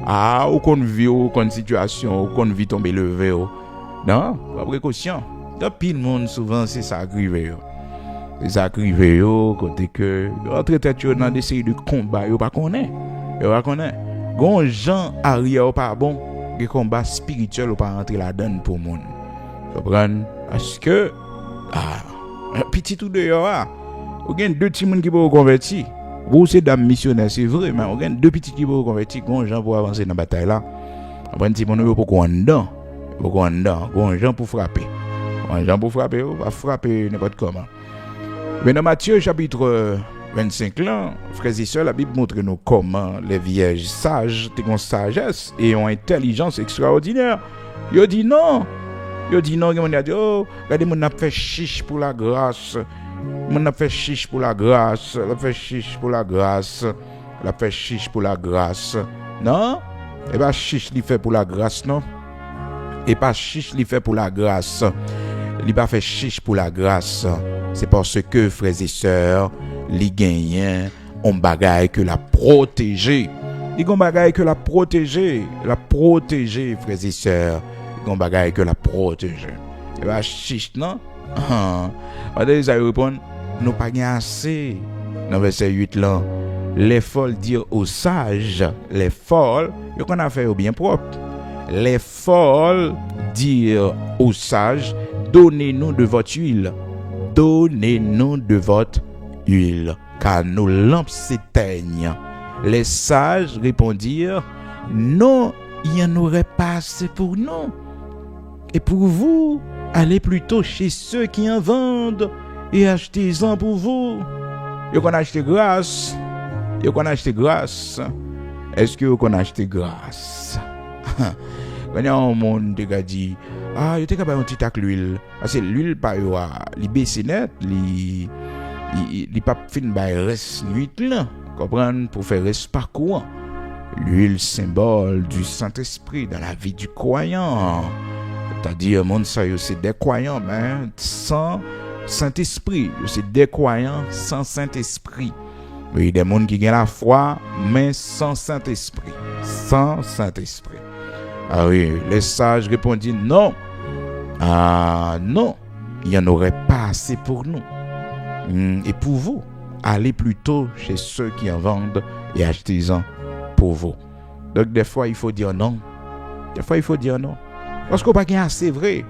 Ah, ou qu'on vit, ou qu'on situation, ou qu'on vit tomber levé, non? Pas précaution. Depuis le monde, souvent, c'est ça arrivé, les arrivés côté que entre tête dans des séries de combats yo pas connaît gon gens arrière pas bon des combats spirituels ou pas rentrer là-dedans pour monde comprendre parce que petit tout dehors ou gain 2 petits monde qui peuvent convertir vous c'est dame missionnaire c'est vrai mais on gain 2 petits qui peuvent convertir gon gens pour avancer dans bataille là après petit monde pour qu'on dedans gon gens pour frapper va frapper n'importe comment. Mais dans Matthieu chapitre 25 là, frères et sœurs, la Bible montre nous comment les vierges sages ont sagesse et ont intelligence extraordinaire. Ils dit non, ils dit regardez mon a fait chiche pour la grâce. La fait chiche pour la grâce. Non? Et pas chiche li fait pour la grâce non? Et pas chiche li fait pour la grâce. Il pas fait chiche pour la grâce. C'est parce que frères et sœurs, les gagnants ont bagaille que la protéger. Ils ont bagaille que la protéger, frères et sœurs. Ils ont bagaille que la protéger. Et bah chiche non? Ils répondent, nous pas gain assez. Dans verset 8 là, les folles dire aux sages, les folles, ils qu'on a fait au bien propre. Les folles dire aux sages, donnez-nous de votre huile. Car nos lampes s'éteignent. Les sages répondirent, non, il n'y en aurait pas assez pour nous. Et pour vous, allez plutôt chez ceux qui en vendent et achetez-en pour vous. Vous qu'on acheté grâce. Est-ce que vous qu'on acheté grâce? Quand il y a un monde qui a dit, il était capable de petit avec l'huile. Parce que l'huile, il baisse net, il pas fin de reste nuit là. Comprendre pour faire reste parcours. L'huile symbole du Saint-Esprit dans la vie du croyant. C'est-à-dire, monde ça c'est des croyants mais sans Saint-Esprit, c'est des croyants sans Saint-Esprit. Oui, des monde qui ont la foi mais sans Saint-Esprit. Ah oui, les sages répondirent non. Non, il n'y en aurait pas assez pour nous. Et pour vous, allez plutôt chez ceux qui en vendent et achetez-en pour vous. Donc des fois, il faut dire non. Parce qu'on n'a pas assez vrai.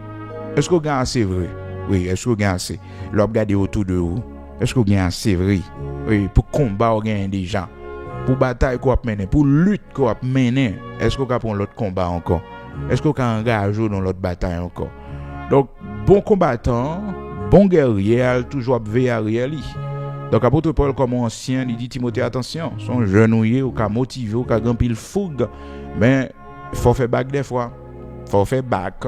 Est-ce qu'on a assez vrai? Oui, est-ce qu'on a assez? L'on regarde autour de vous. Est-ce qu'on a assez vrai? Oui, pour combat, on gagne des gens. Pour bataille qu'on a mené, pour lutte qu'on a mené, est-ce qu'on a pour l'autre combat encore? Est-ce qu'on a engagé dans l'autre bataille encore? Donc, bon combattant, bon guerrier, toujours veiller à lui. Donc, apôtre Paul, comme ancien, il dit Timothée, attention, son genouillé, ou qu'à motiver, ou qu'à gagner le fougue, mais il faut faire back des fois. Faut faire back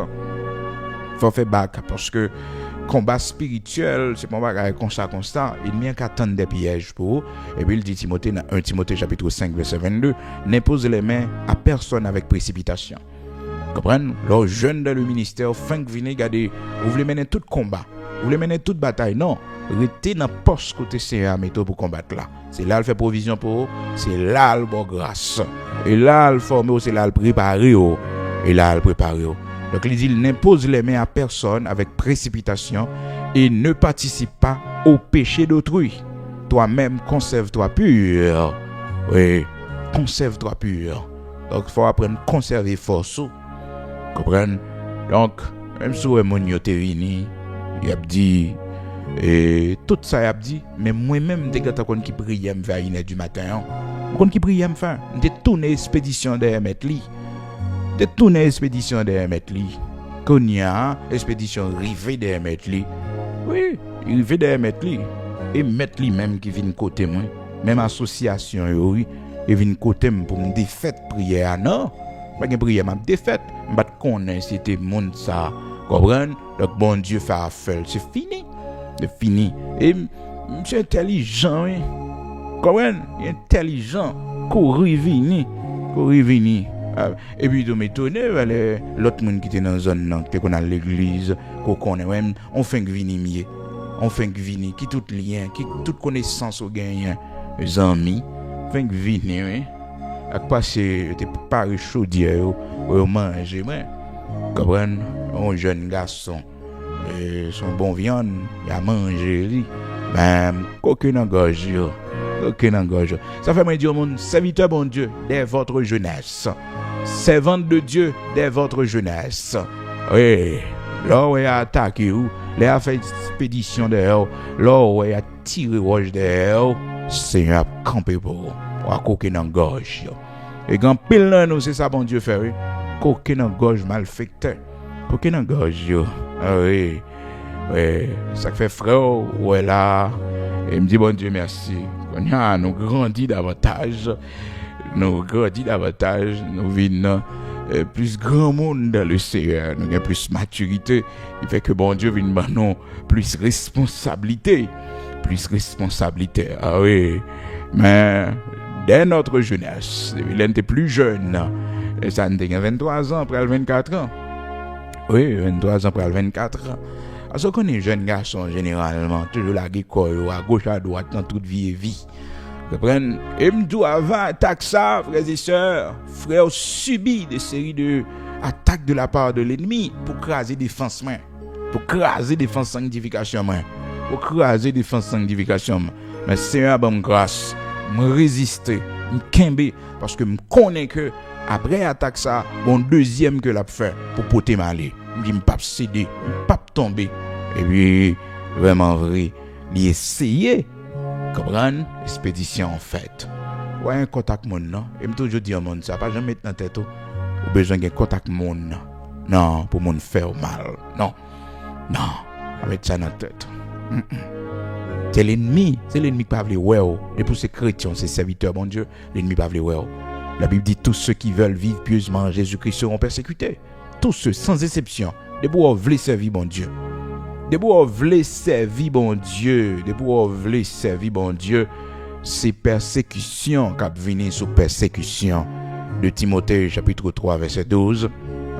parce que combat spirituel, c'est pas un bagage constant. Il n'y a qu'à attendre des pièges pour eux. Et puis il dit Timothée, dans 1 Timothée chapitre 5, verset 22, n'impose les mains à personne avec précipitation. Comprenez? Lors jeune dans le ministère, fin que venez garder, vous voulez mener tout combat, vous voulez mener toute bataille. Non, restez dans le poste côté Seigneur méthode pour combattre là. C'est là il fait provision pour eux, c'est là il bon grâce. Et là il forme, c'est là il prépare, et là il prépare. Donc il dit, il n'impose les mains à personne avec précipitation et ne participe pas au péché d'autrui. Toi-même, conserve-toi pur. Oui, conserve-toi pur. Donc il faut apprendre à conserver force. Comprenez? Donc, même si mon yote vini, il a dit, et tout ça il a dit, mais moi-même, dès que je qui prie, je vais à 1h du matin. Je qui prie, je vais tourner l'expédition de Metli. De tourner l'expédition de Metli. Qu'on y a, expédition rivée de Metli. Oui, rivée de Metli. Et Metli même qui vient côté moi, même association, oui, il vient côté moi pour me défaire prière. Non, pas de prière, ma défaite. Je ne connais pas si c'était monde ça. Comprenez? Donc, bon Dieu fait affaire. C'est fini. C'est fini. Et je intelligent, oui. Comprenez? Intelligent. Corrivini. Et puis, je m'étonne, l'autre monde qui était dans la zone, qui est à l'église, qu'on connaît même, on fait que vini mieux. On fait que vini, qui tout lien, qui toute connaissance au gagnant. Les amis, fait que vini, oui. Ak passer te préparer chaudière ou manger moi comprendre un jeune garçon son bon viande il a mangé lui ben coquin en gorge ça fait moi dire mon serviteur bon Dieu dès votre jeunesse servante de Dieu dès votre jeunesse oui là où il a attaqué ou là a fait expédition dehors là où il a tiré roche dehors Seigneur a campé pour coquin en gorge. Et quand pile là nous c'est ça bon Dieu fait oui. Coquin en gorge malfecteur. Coquin en gorge. Ah oui. Oui, ça fait frère ouais là. Et me dit bon Dieu merci. Nous grandit davantage. Nous venons plus grand monde dans le Seigneur, nous avons plus maturité, il fait que bon Dieu vient nous plus responsabilité. Ah oui. Mais dès notre jeunesse, il était plus jeune, et ça n'était 23 ans après 24 ans. Oui, 23 ans après 24 ans. Parce qu'on est jeune garçon généralement, toujours la guécolle à gauche à droite dans toute vie et vie. Vous comprenez? Et me avant attaque ça, frères et sœurs, frères subit des séries de attaques de la part de l'ennemi pour craser défense main, pour craser défense sanctification main, Mais Seigneur bonne grâce, me résister, me kembe parce que me connais que après attaque ça, mon deuxième que l'a fait pour porter malé. Me dit me pas céder, me pas tomber. Et puis vraiment vrai, il essayer comprendre expédition en fait. Ouais un contact monde non, et me toujours dire monde ça pas jamais mettre dans tête ou besoin d'un contact monde. Non, pour monde faire mal. Non. Avec ça dans tête. C'est l'ennemi qui pas veut ouais. Et pour ces chrétiens, ces serviteurs bon Dieu, l'ennemi pas veut ouais. La Bible dit tous ceux qui veulent vivre pieusement en Jésus-Christ seront persécutés. Tous ceux sans exception. Des pour veulent servir bon Dieu. C'est persécution qui venir sous persécution. De Timothée chapitre 3 verset 12.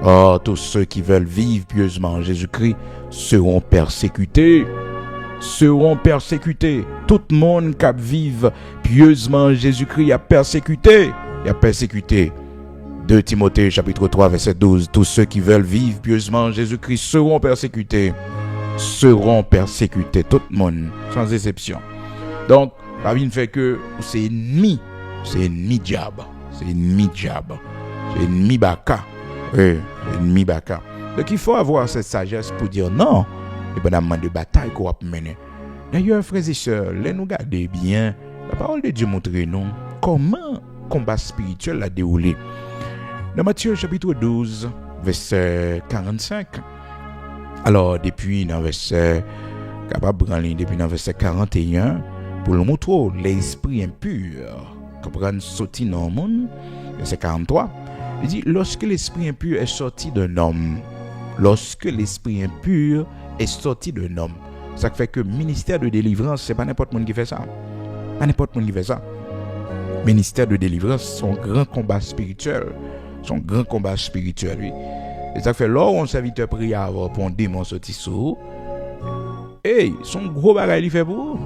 Or tous ceux qui veulent vivre pieusement en Jésus-Christ seront persécutés. Tout le monde qui vive pieusement en Jésus-Christ a persécuté. 2 Timothée chapitre 3 verset 12. Tous ceux qui veulent vivre pieusement en Jésus-Christ seront persécutés. Tout le monde, sans exception. Donc, la Bible fait que c'est ennemi diable. C'est ennemi baka. Oui, ennemi baka. Donc, il faut avoir cette sagesse pour dire non. Et bon amant de bataille qu'on va mener. D'ailleurs, frères et sœurs, les nous garder bien. La parole de Dieu montre nous comment combat spirituel a déroulé. Dans Matthieu chapitre 12, verset 45. Alors, depuis dans verset 41, pour le montrer l'esprit impur, comprendre sorti dans le monde, verset 43, il dit, lorsque l'esprit impur est sorti d'un homme, est sorti d'un homme. Ça fait que ministère de délivrance, c'est pas n'importe qui fait ça. Pas n'importe qui fait ça. Ministère de délivrance, son grand combat spirituel. Son grand combat spirituel, oui. Et ça fait là où on serviteur prie avoir pour un démon sorti sous. Hey, son gros bagage il fait pour.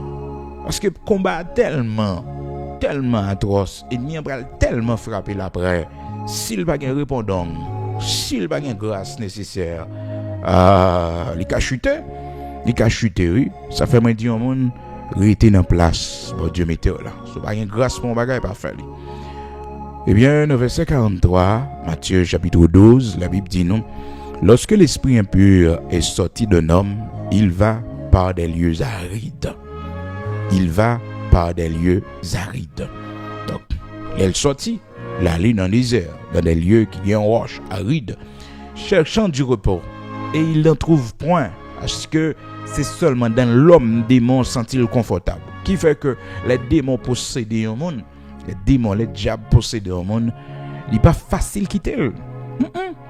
Parce que combat tellement atroce, ennemi a tellement frappé l'après. S'il pas gain répondant, s'il pas gain grâce nécessaire, il a chuté, oui. Ça fait moi dire au monde rester dans place. Bon Dieu mettez là. So pas gain grâce pour un bagage pas faire. Eh bien, au verset 43, Matthieu chapitre 12, la Bible dit non. Lorsque l'esprit impur est sorti d'un homme, il va par des lieux arides. Il va par des lieux arides. Donc, elle sortit, l'aller dans le désert, dans des lieux qui ont roche aride, cherchant du repos. Et il n'en trouve point, parce que c'est seulement dans l'homme démon sent-il confortable. Qui fait que les démons possédés au monde, les démons, les diables possédés au monde, il n'est pas facile quitter eux.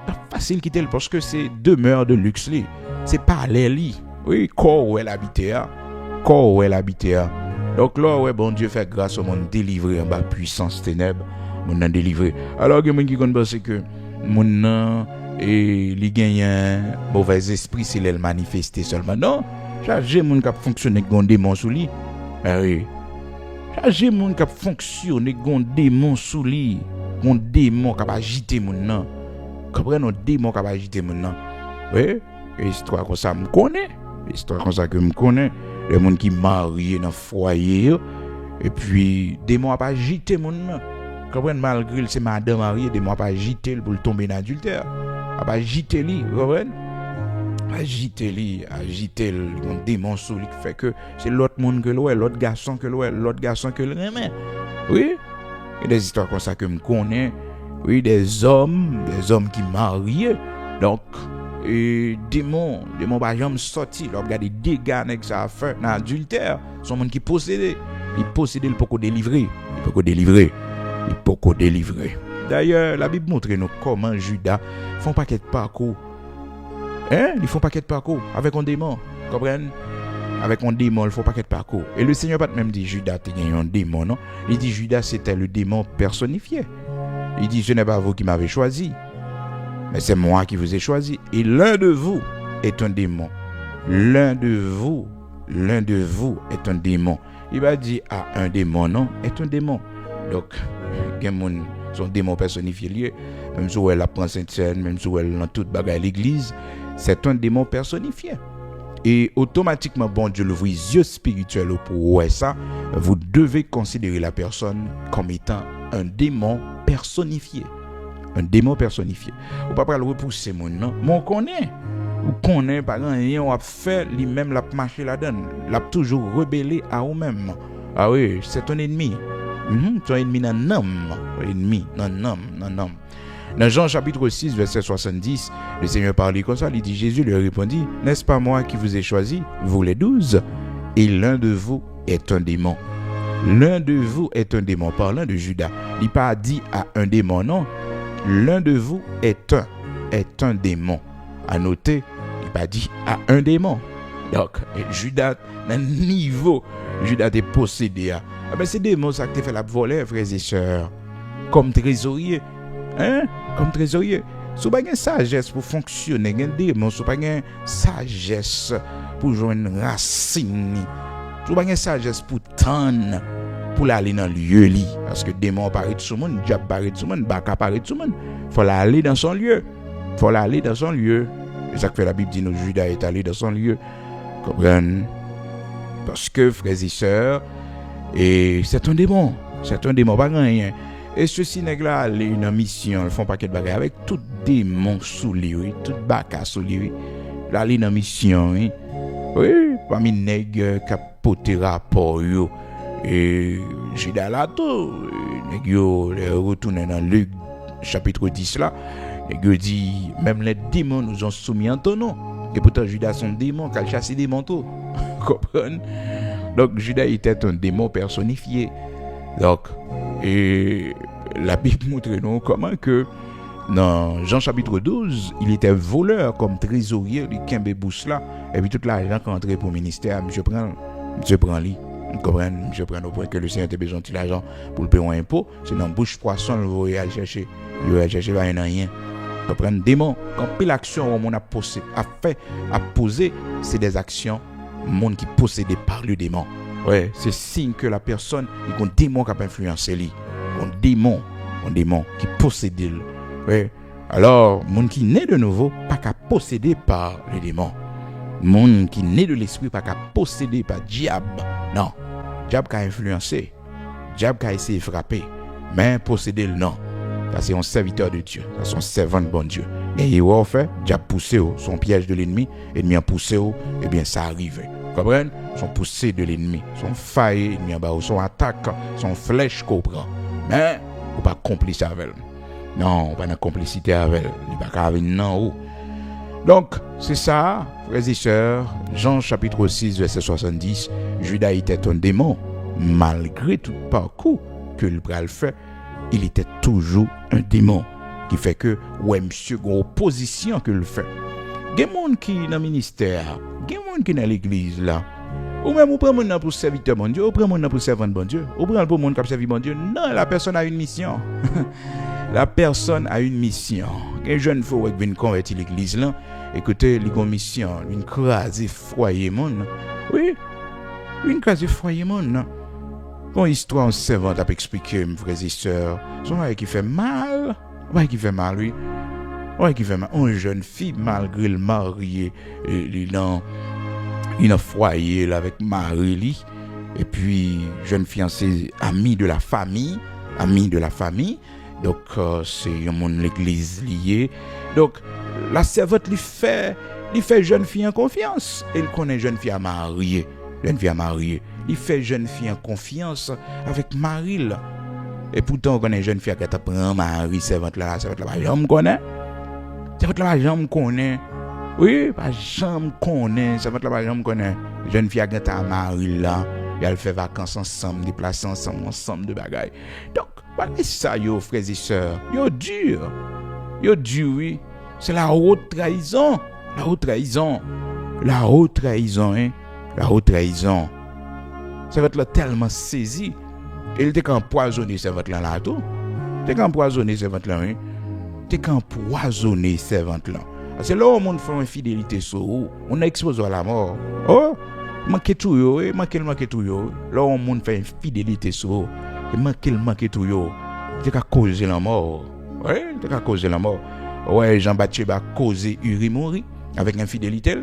Pas facile quitter eux parce que c'est demeure de luxe. C'est pas les oui, corps où elle habitait. Corps où elle habitait. Donc là, ouais, bon Dieu fait grâce au monde délivré en bas puissance ténèbres, mon nan délivré. Alors que mon qui pense que mon nan et li gagne un mauvais esprit c'est le manifester seulement. Non, chargé mon cap fonctionner gon démon sous lui. Oui. Chargé mon cap fonctionner gon démon sous lui, gon démon cap agiter mon nan. Comprenez démon cap agiter mon nan. Oui, histoire comme ça me connaît. Histoire comme ça que me connaît. Les gens qui mariés dans le foyer, et puis, des mois pas agiter mon nom. Comprenez, malgré c'est madame mariée, des mois pas agiter pour tomber dans l'adultère. Pas agiter lui, comprenez? Agiter le démon sous lui qui fait que c'est l'autre monde que l'autre garçon que l'autre garçon que le remet. Oui, il y a des histoires comme ça que me connais. Oui, des hommes qui mariés. Donc, et démon pas jamais sorti là regarder dégâts nèg ça fait dans adultère son monde qui possédé il peut délivrer d'ailleurs la Bible montre nous comment Judas font paquet de parcours ils font paquet de parcours avec un démon comprenez avec un démon ils font paquet de parcours et le Seigneur pas même dit Judas tu gagné un démon non il dit Judas c'était le démon personnifié il dit ce n'est pas vous qui m'avez choisi mais c'est moi qui vous ai choisi. Et l'un de vous est un démon. L'un de vous est un démon. Il va dire un démon, non, est un démon. Donc, son démon personnifié lié, même si elle apprend Sainte-Seine, même si elle dans toute bagarre à l'église, c'est un démon personnifié. Et automatiquement, bon Dieu l'ouvre les yeux spirituels pour ça, vous devez considérer la personne comme étant un démon personnifié. Un démon personnifié. Ou pas le repousser mon non. Mon connaît. Ou connaît par rien on a fait lui-même la marcher la donne. L'a toujours rebellé à eux-mêmes. Ah oui, c'est ton ennemi. Ton ennemi nan homme. Ennemi nan homme. Dans Jean chapitre 6 verset 70, le Seigneur parlait comme ça, il dit Jésus lui répondit, n'est-ce pas moi qui vous ai choisi, vous les 12, et l'un de vous est un démon. L'un de vous est un démon, parlant de Judas. Il pas dit à un démon non. L'un de vous est un démon. À noter, il pas dit à un démon. Donc, Judas, dans niveau, Judas est possédé. Ben, c'est démon ça qui fait la voler, frères et sœurs. Comme trésorier. Comme trésorier. Si vous avez une sagesse pour fonctionner, un démon, si vous avez une sagesse pour jouer une racine, si vous avez une sagesse pour tendre, pour aller dans le lieu li parce que démon apparaît tout le monde diable apparaît tout le monde baka apparaît tout le monde faut aller dans son lieu et ça que fait la Bible dit nous Judas est allé dans son lieu comprenez parce que frères et sœurs et c'est un démon pas rien et ceux-ci nèg là aller une mission ils font paquet de bagages avec tout démon sous lui tout baka sous lui là aller dans mission oui parmi nèg capoter rapport yo. Et Judas là tout nèg yo retourner dans Luc chapitre 10 là nèg dit même les démons nous ont soumis en ton nom et pourtant Judas son démon qui a chassé des manteaux comprenez donc Judas était un démon personnifié donc et la Bible montre nous comment que Dans Jean chapitre 12, il était voleur comme trésorier, il kembe bouche là, et puis tout l'argent qui entrait pour le ministère, monsieur prend lui. Vous comprenez, monsieur prend au point que le Seigneur a besoin de l'argent pour le payer un impôt, c'est dans bouche poisson, il va chercher, va rien. Vous comprenez, démon, quand pile action on a posé, c'est des actions, monde qui possédé par le démon. Ouais, c'est signe que la personne, il y a un démon qui a influencé lui, un démon qui possède lui. Ouais. Alors, monde qui naît de nouveau, pas qu'à posséder par les démons. Monde qui naît de l'esprit, pas qu'à posséder par diable. Non. Diable qui a influencé. Diable qui a essayé de frapper. Mais posséder le non. Ça, c'est un serviteur de Dieu. Ça, c'est un servant de bon Dieu. Et il a fait, diable poussé son piège de l'ennemi. L'ennemi a poussé, et bien ça arrive. Vous comprenez? Son poussé de l'ennemi. Son faille, son attaque, son flèche qu'on prend. Mais, on pas complice avec elle. Non, on pas de complicité avec elle. Il n'y a pas non. Donc, c'est ça, frères et sœurs. Jean chapitre 6, verset 70. Judas était un démon. Malgré tout parcours que le bras fait, il était toujours un démon. Qui fait que, ouais, monsieur, une opposition que le fait. Il y a des gens qui sont dans le ministère, il y a des gens qui sont dans l'église là. Ou même, vous prenez mon pour serviteur bon Dieu, vous prenez mon pour servant bon Dieu, vous prenez pour mon pour servir bon Dieu. Non, la personne a une mission. La personne a une mission. Un jeune fou qui vient convertir l'église là, écoutez, il a une mission, une crase foyer monde. Oui, une crase foyer monde. Bon, histoire en servante à expliquer, mes frères et sœurs. C'est un qui fait mal. Ouais, qui fait mal, oui. Ouais, qui fait mal. Une jeune fille, malgré le mari, il a un foyer là, avec mari. Et puis, jeune fiancée, amie de la famille. Donc, c'est un monde l'église lié. Donc, la servante lui fait jeune fille en confiance. Elle connaît jeune fille à marier. Il fait jeune fille en confiance avec Marie là. Et pourtant, on connaît jeune fille qui a pris Marie, servante là, j'aime connaît. Servante là, j'aime connaît. Oui, pas j'aime connaît. Servante là, j'aime connaît. Jeune fille qui a Marie là, elle fait vacances ensemble, déplacer ensemble de bagailles. Donc, voilà ça, yo, frères et sœurs. Yo dur, oui. C'est la haute trahison, hein. La haute trahison. Ça va être tellement saisi. Il était qu'empoisonné, ça va être là tout. T'es qu'empoisonné, ça va être là, hein. T'es qu'empoisonné, ça va être là. C'est là où le monde fait une fidélité sur vous. On est exposé à la mort. Oh, manquez tout, yo, manquez tout, yo. Là où le monde fait une fidélité sur vous. Et manquez tout, yo. T'es qu'à causer la mort. Ouais, Jean-Baptiste a causé Uri mourir avec infidélité.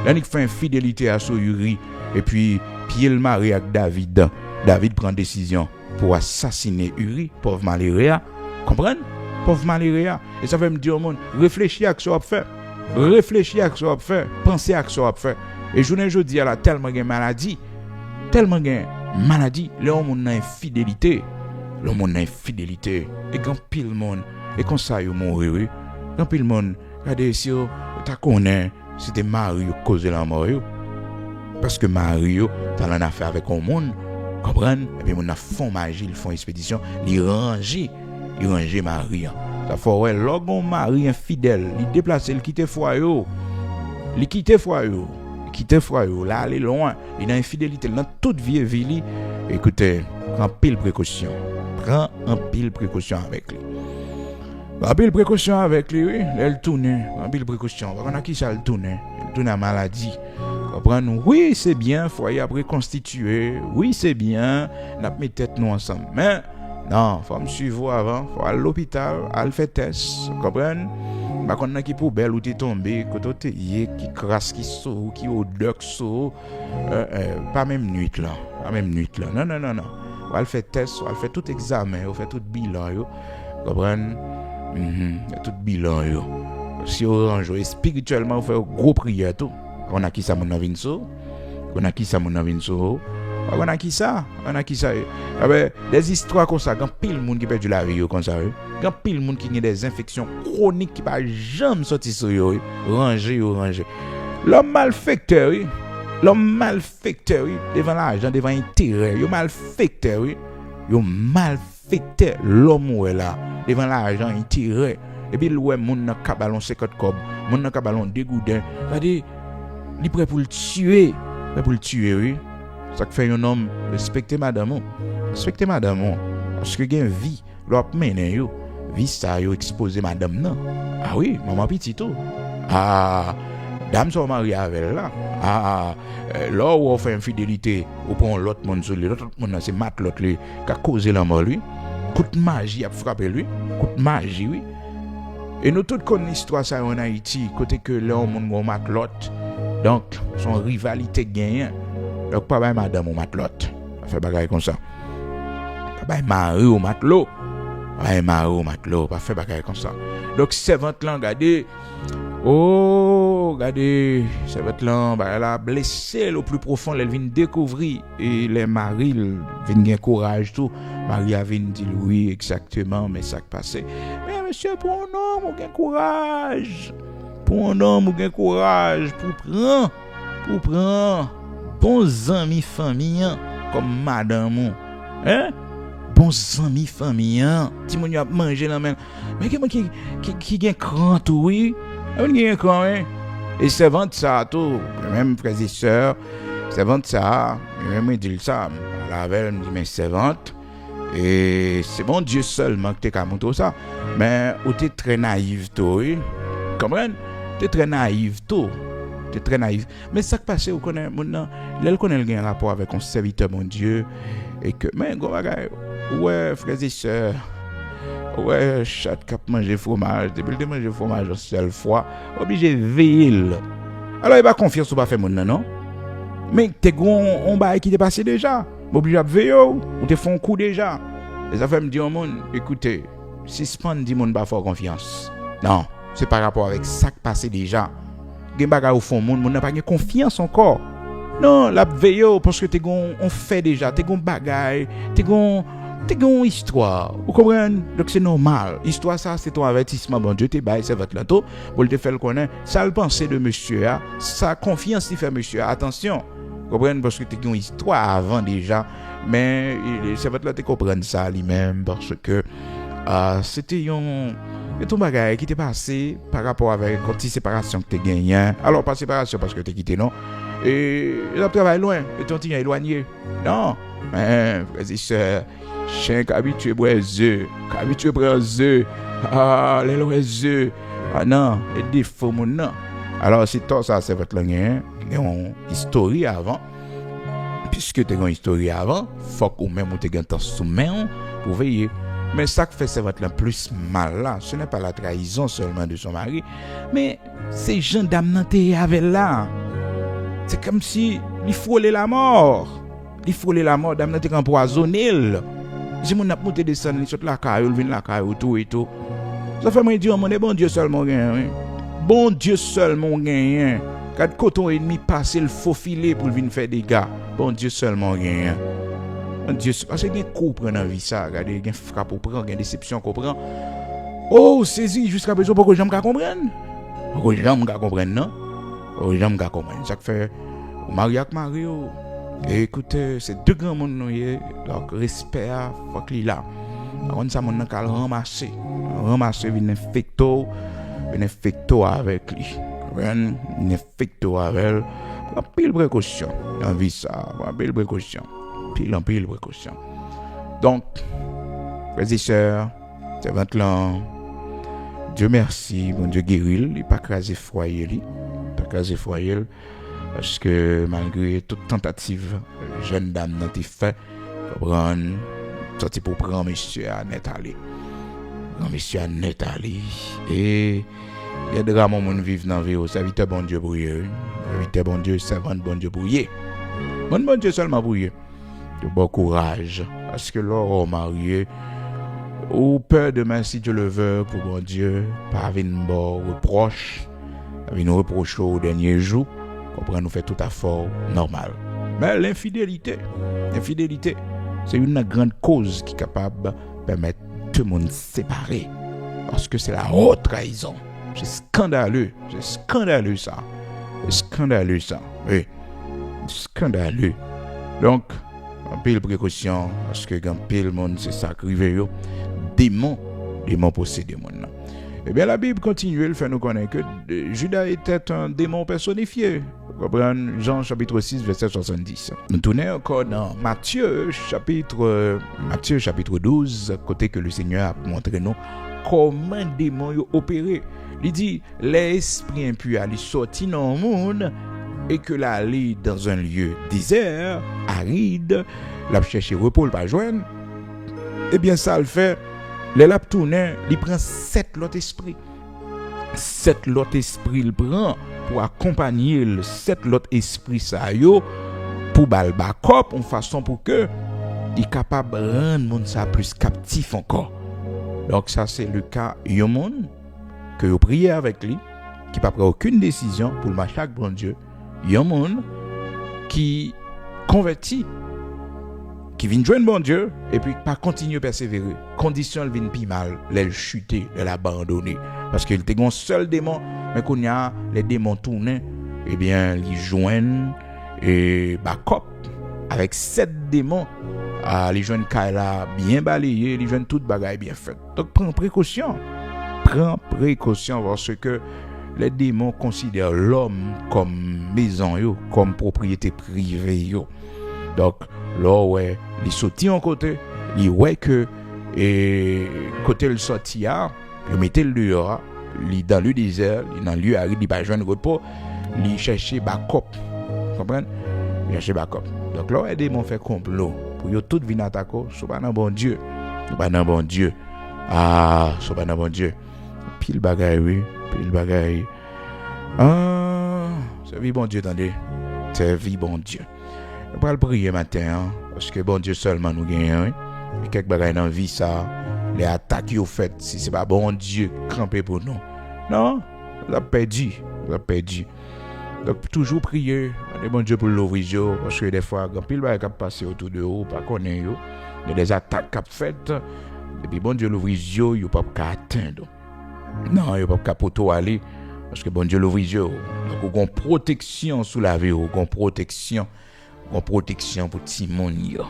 Là, il fait infidélité à son Uri. Et puis, Pierre marie avec David. David prend décision pour assassiner Uri, pauvre malheureux. Comprenez? Pauvre malheureux. Et ça veut me dire au monde, réfléchis à ce qu'on fait. Pensez à ce qu'on fait. Et je dis, elle a tellement de maladie. L'homme a infidélité. Et quand pile monde, et quand ça y mourir, oui. Quand pile monde, regardez si tu connais, c'était Marie qui cause la mort. Parce que Marie, tu as une affaire avec un monde. Comprenez? Et puis, on a font magie, ils font expédition, ils rangent Marie. Ça fait, ouais, lorsqu'on Marie infidèle, il déplace, il quitte foyer. Là, aller loin. Il a infidélité dans toute vie. Écoutez, prends pile précaution. Avec lui. Oui. Elle tourne. Prends pile précaution. On a qui ça le tourne? Elle tourne à maladie. Comprendre? Oui, c'est bien, foyer après constitué. Oui, c'est bien. N'a mis tête nous ensemble. Mais non, faut me suivre avant, faut aller à l'hôpital, aller faire test. Comprendre? Bah quand on a qui poubelle ou t'es tombé, quand t'es qui crasse qui saut, qui odeur saut, pas même nuit là. Non. On va faire test, on va faire tout examen, on va faire tout bilan yo. Comprendre? Tout bilan yo. Si on range spirituellement, on fait gros prière tout. On a qui ça mon avinso? On a qui ça? Des histoires comme ça, quand pile monde qui perd la vie comme ça, quand pile monde qui a des infections chroniques qui pas jamais sortir sur yo, ranger. L'homme malfecteur, devant l'argent, devant l'intérêt, yo malfecteur, l'homme là, devant l'argent, intérêt. et puis ouais moun nan ka ballon 50 cob, moun nan ka ballon dégoudin, regardez, il prêt pour le tuer, oui. Ça que fait un homme respecter madame, parce que gen vie, l'op menen yo, vie ça yo exposer madame nan. Ah oui, maman petit tout. Ah, dame sont mariée avec là. Ah, là où on fait infidélité, ou prend l'autre monde sur lui, l'autre monde c'est mat l'autre lui, qui a causé la mort lui. Coup de magie a frappé lui, coup de magie oui. Et nous tous connaissons l'histoire ça en Haïti, côté que là on monde mat l'autre. Donc son rivalité gagne. Donc pas ben madame ou mat l'autre. Ça fait bagaille comme ça. Pas ben mari ou matelot. Ouais, mari ou matelot, pas fait bagaille comme ça. Donc servante là regardez. Oh, regardez, servante là, elle a blessé au plus profond, elle vient découvrir et les maris viennent gagner courage tout. Marie a vient dire oui exactement mais ça qui passé. Mais monsieur pour un homme, on gagne courage. Pour un homme, on gagne courage pour prendre bons amis famille comme madame. Hein? Bons amis famille. Ti moun yo a manger la même. Mais qui gagne cran tout oui. On gagne cran hein. Et servante ça tout, même frères et sœurs, servante ça, même dit ça, la avait me dit mais servante et c'est bon Dieu seulement que t'es capable tout ça. Mais ou t'es très naïf toi, oui. Comprends? T'es très naïf toi. T'es très naïf. Mais ça qui passe ou connaît mon elle connaît le rapport avec un serviteur mon Dieu et que mais go bagaille ouais frères et sœurs. Ouais, chat cap manger fromage, depuis le manger fromage une seule fois, obligé veiller. Alors il va confiance ou pas faire mon non. Mais t'es gon on bail qui t'est passé déjà. Obligé à veiller ou t'es font coup déjà. Les affaires me dit au monde, écoutez, suspend dit monde pas fort confiance. Non, c'est par rapport avec ça qui passé déjà. Gen bagay au fond monde n'a pas confiance encore. Non, la veille parce que t'es gon on fait déjà, t'es gon bagay, t'es gon histoire. Vous comprenez? Donc c'est normal. Histoire ça c'est ton avertissement. Bon Dieu te bail c'est votre lanto pour te faire le connaître. Ça le penser de monsieur a, sa confiance il fait monsieur. Attention. Vous comprenez parce que tu as une histoire avant déjà, mais c'est votre lanto comprendre ça lui-même parce que c'était ton bagage qui t'est passé par rapport avec quand tu séparation que tu gagné. Alors pas séparation parce que tu quitté non. Et tu travailles loin, et ton tien éloigné. Non. Mais frère chien habitué boire œufs, habitué prendre œufs. Ah, les œufs. Ah non, et des faux mon non. Alors c'est toi ça c'est votre langue, une histoire avant. Puisque tu as une histoire avant, faut que même tu aies un temps soumen pour veiller. Mais ça qui fait c'est votre plus mal là, ce n'est pas la trahison seulement de son mari, mais ces gendarmes n'étaient avec là. C'est comme si il frôlait la mort. Il frôlait la mort, dame n'était empoisonné. Si mon a monté descendre, il saute la caille, il vient la caille tout et tout. Ça fait moi dire mon bon Dieu seulement gagne. Bon Dieu seulement gagne. Quand coton ennemi passer le faux filet pour venir faire des dégâts. Bon Dieu seulement gagne. Bon Dieu parce que gagne coup prend dans vie ça, regardez gagne frappe pour prendre, gagne déception qu'on prend. Oh, saisi jusqu'à présent pourquoi j'aime pas comprendre. Pourquoi j'aime pas comprendre non? Oh, j'aime pas comprendre. Ça fait Marie avec Mario. Et écoutez, c'est deux grands monde noyé, donc respect faut qu'il là. On ça mon qu'à ramasser une infecto avec lui. Une infecto avec pile précaution. On vit ça, pile précaution. Pile précaution. Donc frères et sœurs, c'est votre là. Dieu merci, mon Dieu guérit, il pas craser foyer parce que malgré toute tentative, jeune dame n'a été fait pour prendre monsieur à net aller. Et il y a des gars qui vivent dans la vie, ça vite bon Dieu brouillé. Vite bon Dieu, servant bon Dieu brouillé. Bon Dieu seulement brouillé. De bon courage. Parce que l'or marié, ou peur demain si Dieu le veut, pour bon Dieu, pas venir bon reproche, pas venir reprocher au dernier jour. Comprendre nous fait tout à fait normal. Mais l'infidélité, c'est une grande cause qui est capable de permettre tout le monde séparer. Parce que c'est la haute trahison. C'est scandaleux ça. Oui, scandaleux. Donc, en pile précaution, parce que quand pile monde c'est sacrifié, démon démon possédé mon. Eh bien, la Bible continue, elle fait nous connaître que Judas était un démon personnifié. Vous comprenez? Jean chapitre 6, verset 70. Nous tournons encore dans Matthieu chapitre 12, côté que le Seigneur a montré nous comment démon yo opéré. Il dit, l'esprit impur a sorti dans le monde et que la lit dans un lieu désert, aride, l'a cherché repos, pas joindre. Eh bien, ça le fait. Les lap tourner, il prend 7 l'autre esprit. 7 l'autre esprit il prend pour accompagner le 7 l'autre esprit ça yo pour bal backup en façon pour que il capable rendre monde ça plus captif encore. Donc ça c'est le cas yon monde que vous priez avec lui qui pas prend aucune décision pour le marcher avec bon Dieu. Yon monde qui converti qui vient joindre bon Dieu et puis pas continuer à persévérer. Condition elle vient plus mal, elle chuter, elle abandonner parce qu'il était un seul démon mais qu'on y a les démons tournés eh bien ils joignent et backup avec 7 démons les joignent Kaila bien balayé, ils joignent toute bagaille bien faite. Donc prends précaution parce que les démons considèrent l'homme comme maison yo, comme propriété privée yo. Donc là ouais, il sortit en côté, il ouais que et côté le sorti a, il mettait le dehors, il dans le désert, il dans lieu aride, il pas joindre repos, il chercher backup. Comprenez? Il chercher backup. Donc là les démons fait complot pour yo tout venir attaquer, c'est pas dans bon Dieu. C'est pas dans bon Dieu. C'est pas dans bon Dieu. Pile bagaille oui, pile bagaille. C'est vie bon Dieu attendez. C'est vie bon Dieu. On va le prier matin parce que bon Dieu seulement nous gagne. Et quelques bagailles dans vie ça, les attaques qu'ils ont faites si c'est pas bon Dieu camper pour nous. Non, on a perdu. Donc toujours prier, demander bon Dieu pour l'ouvrir parce que des fois quand pile bagaille qui passer autour de vous, pas connaît yo, il y a des attaques qui faites et puis bon Dieu l'ouvrir yo pas atteindre. Non, yo pas poto aller parce que bon Dieu l'ouvrir donc on protection sous la vie, on protection pour Timonio.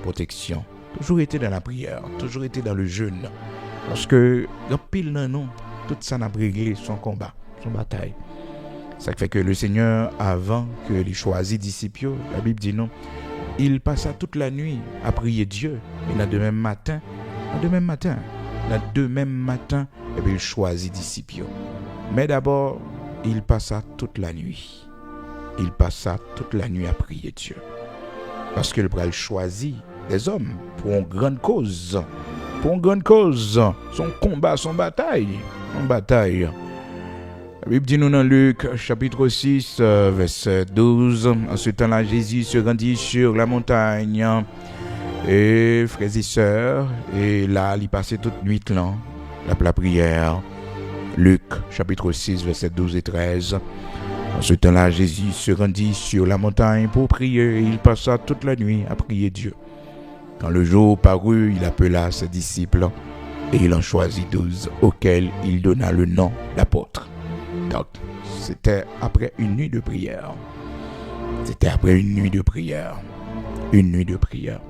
Protection. Toujours été dans la prière, toujours été dans le jeûne. Parce que, pile non, tout ça n'a réglé son combat, son bataille. Ça fait que le Seigneur, avant que les choisis disciples, la Bible dit non, il passa toute la nuit à prier Dieu. Et le demain matin, et puis il choisit disciples. Mais d'abord, il passa toute la nuit. À prier Dieu. Parce que le bras choisit des hommes pour une grande cause. Son combat, son bataille. La Bible dit nous dans Luc chapitre 6, verset 12. En ce temps-là, Jésus se rendit sur la montagne. Et frères et sœurs, et là, il passait toute nuit là, la prière. Luc chapitre 6, verset 12 et 13. En ce temps-là, Jésus se rendit sur la montagne pour prier et il passa toute la nuit à prier Dieu. Quand le jour parut, il appela ses disciples et il en choisit 12 auxquels il donna le nom d'apôtres. Donc, c'était après une nuit de prière. Une nuit de prière.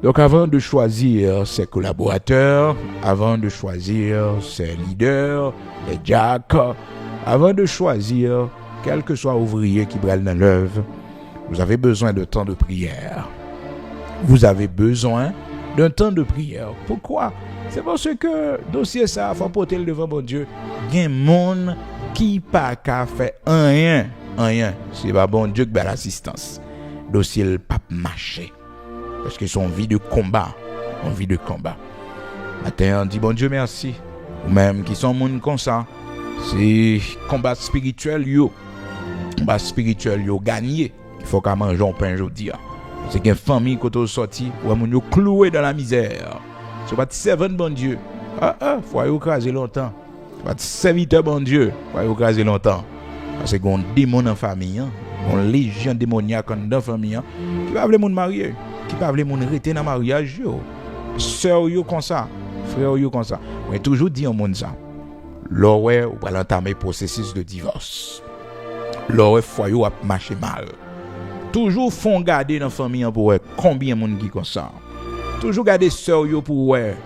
Donc, avant de choisir ses collaborateurs, avant de choisir ses leaders, les jacks, avant de choisir quel que soit ouvrier qui brûle dans l'œuvre, vous avez besoin de temps de prière. Pourquoi? C'est parce que dossier ça, faut porter le devant bon Dieu. Il y a un monde qui pas qu'à faire rien. C'est pas bon Dieu qui a l'assistance. Dossier le pas marcher. Parce que son vie de combat. Matin, on dit bon Dieu merci. Ou même qui sont monde comme ça. C'est combat spirituel gagné. Il faut qu'à manger un pain aujourd'hui. C'est qu'une famille qui est sortie ou moun yo cloué dans la misère. C'est pas servant bon Dieu. Faut y écraser longtemps. C'est pas serviteur bon Dieu. Faut y écraser longtemps. Parce que on démon en famille, on légion démoniaque dans la famille qui va vouloir moun marier, qui va vouloir moun rester dans mariage yo. Sœur yo comme ça, frère yo comme ça. On toujours dit en monde ça. L'oré ou va l'entamer processus de divorce. L'oré foyer a marché mal. Toujours font garder dans famille pour combien monde qui comme ça. Toujours garder sœur yo pour ouais.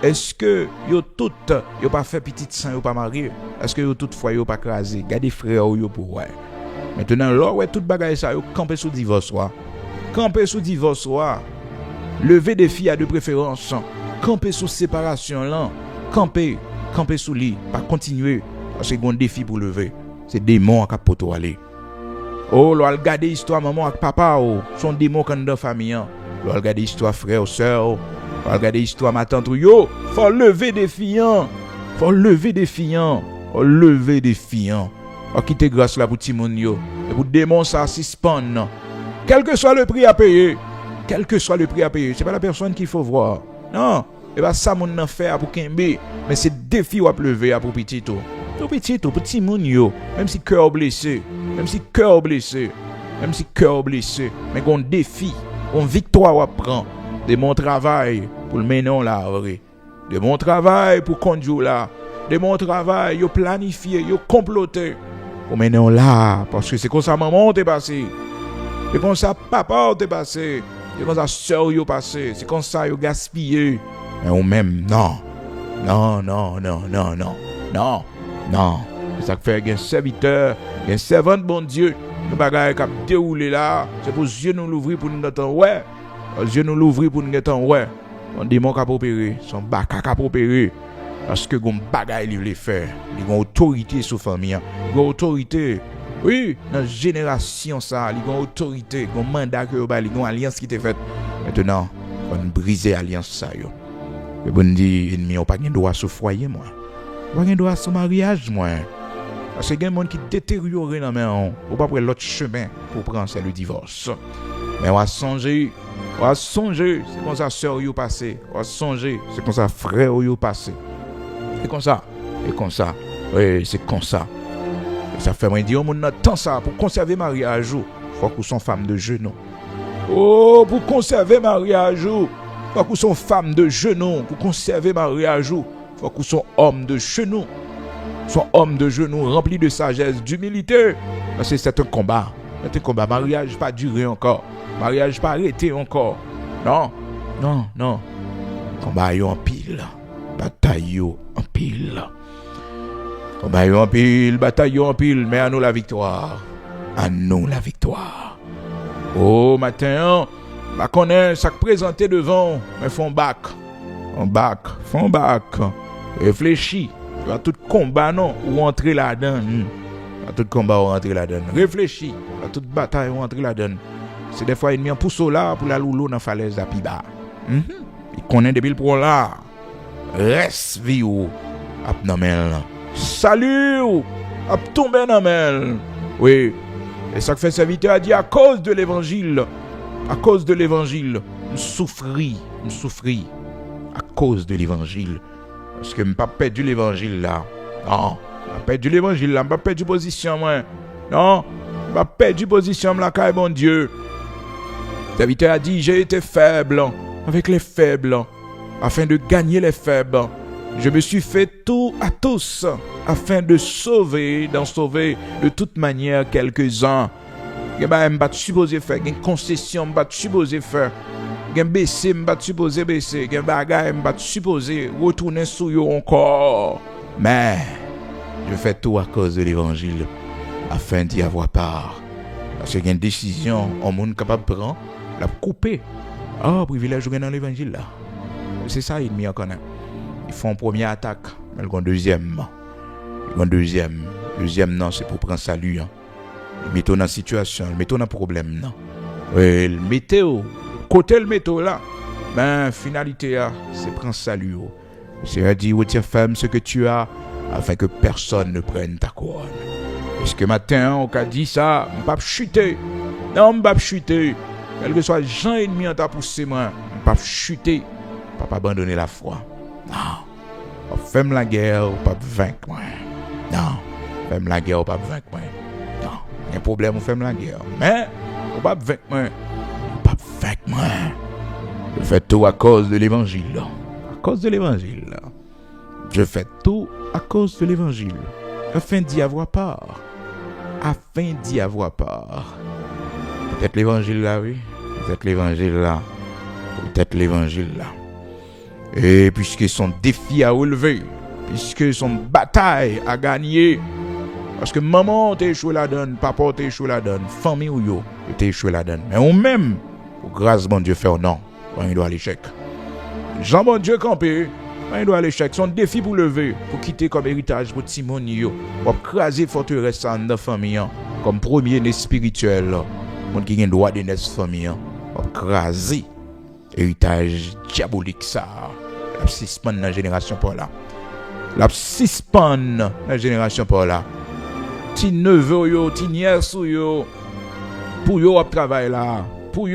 Est-ce que yo toutes yo pas fait petite sang yo pas marié? Est-ce que yo toutefois yo pas crasé? Gardez frère yo pour ouais. Maintenant là ouais toute bagaille ça yo camper sous divorce wa. Camper sous divorce wa. Lever des filles à de préférence. Camper sous séparation là. Camper sous lit, pas continuer parce que gon défi pour lever. C'est démon qui poto aller. Oh, l'on regarder histoire maman avec papa oh, son démon quand dans famille. L'on regarder histoire frère sœur. L'on regarder histoire ma tante yo, faut lever des filles. Faut lever des filles. Faut lever des filles. Faut quitter grâce là pour ti moun yo et pour démon ça suspend. Quel que soit le prix à payer. Quel que soit le prix à payer, c'est pas la personne qu'il faut voir. Non, et pas ça moun nan faire pour kembe, mais c'est défi ou à lever pour petit tout. Tout petit tout, petit moun yo, même si cœur blessé, même si cœur blessé, mais gon défi, gon victoire à prendre de mon travail pour le mener là vrai. De mon travail pour conduire là, de mon travail yo planifier, yo comploter pour mener là parce que c'est comme ça maman t'est passé. C'est comme ça papa t'est passé. C'est comme ça sœur yo passé, c'est comme ça yo gaspillé. Mais ou même non. C'est ça que fait un serviteur, un servant bon Dieu, le bagage qui a déroulé là, c'est pour Dieu nous l'ouvrir pour nous attendre ouais. Dieu nous l'ouvrir pour nous attendre ouais. On démon qui a opéré, son baka qui a opéré parce que gon bagage il veut faire, il a autorité sur famille, il a autorité. Oui, dans la génération ça, il y a une autorité, il y a un mandat que il y a une alliance qui est faite. Maintenant, on briser l'alliance ça yo. Et bon dit ennemi on pas gain droit sur foyer moi. On pas gain droit sur mariage moi. Parce que il y a des gens qui détériorent dans main, on pas prendre l'autre chemin pour prendre c'est le divorce. Mais on va songer, c'est comme ça sœur yo passé, on va songer, c'est comme ça frère yo passé. C'est comme ça. Oui, c'est comme ça. Ça fait moi dire on a tant ça pour conserver mariage, faut qu'on soit femme de genou. Oh, pour conserver mariage, faut qu'on soit femme de genou, pour conserver mariage, faut qu'on soit homme de genou. Soit homme de genou rempli de sagesse, d'humilité. Parce que c'est un combat. C'est un combat. Mariage pas duré encore. Mariage pas arrêté encore. Non. Combat yo en pile. Bataille yo en pile. Combat yo en pile, bataille yo en pile, mais à nous la victoire. À nous la victoire. Oh, matin, bah connaît ça présenté devant, mais font bac. Réfléchis. Tu vas tout combat non ou entrer là-dedans. Tout combat ou entrer là-dedans. Réfléchis. Toute bataille ou entrer là-dedans. C'est des fois ennemi en pousse là pour la loulou dans falaise à piba. Il connaît depuis le pro là. Reste vie ou ap nan men. Salut ou ap tomber nan men. Oui. Et ça que fait serviteur a dit à cause de l'évangile. À cause de l'évangile, nous souffrit à cause de l'évangile. Parce que je n'ai pas perdu l'évangile là. Non, je n'ai pas perdu l'évangile là. Je n'ai pas perdu position moi. Non, je n'ai pas perdu position là, car mon Dieu. Le serviteur a dit, j'ai été faible avec les faibles, afin de gagner les faibles. Je me suis fait tout à tous, afin de sauver, d'en sauver de toute manière quelques-uns. Je ne pas supposé faire, une concession, je ne pas supposé faire. Gen baisser, m'bat supposé baisser, gen bagay m'bat supposé retourner sous yo encore. Mais je fais tout à cause de l'évangile afin d'y avoir part. Parce que gen décision on monde capable prendre la couper. Ah, privilège dans l'évangile là. C'est ça il m'y connaît. Ils font première attaque, mais le deuxième. Deuxième non, c'est pour prendre salut. Ils mettent dans situation, ils mettent dans problème non. Oui, le météo côté le métaux là, ben finalité c'est prendre salut. C'est dit retiens ferme ce que tu as afin que personne ne prenne ta couronne. Est-ce que matin on a dit ça, m'pas chuter. Non, m'pas chuter. Quel que soit Jean ennemi en t'a poussé moi, m'pas chuter. Pas abandonner la foi. Non. Fais-moi la guerre ou pas vaincre moi. Non. Fais-moi la guerre ou pas vaincre moi. Non. Il y a un problème ou fais-moi la guerre. Mais ou pas vaincre moi. Avec moi. Je fais tout à cause de l'évangile. À cause de l'évangile. Je fais tout à cause de l'évangile. Afin d'y avoir part. Peut-être l'évangile là, oui. Peut-être l'évangile là. peut-être l'évangile là. Et puisque son défi à relever, puisque son bataille à gagner, parce que maman t'a échoué la donne, papa t'a échoué la donne, famille ou yo t'a échoué la donne. Mais on même, pour grâce bon Dieu faire non, quand il doit à l'échec. Jean bon Dieu campé, quand il doit à l'échec. Son défi pour lever, pour quitter comme héritage pour Timon yo, pour craser forteresse dans la famille, comme premier-né spirituel, monde qui a le droit de naître famille, pour craser héritage diabolique ça. La suspend dans la génération par là. La suspend dans la génération par là. Ti neveu yo, ti nièce yo, pour yo ap travail là. Pour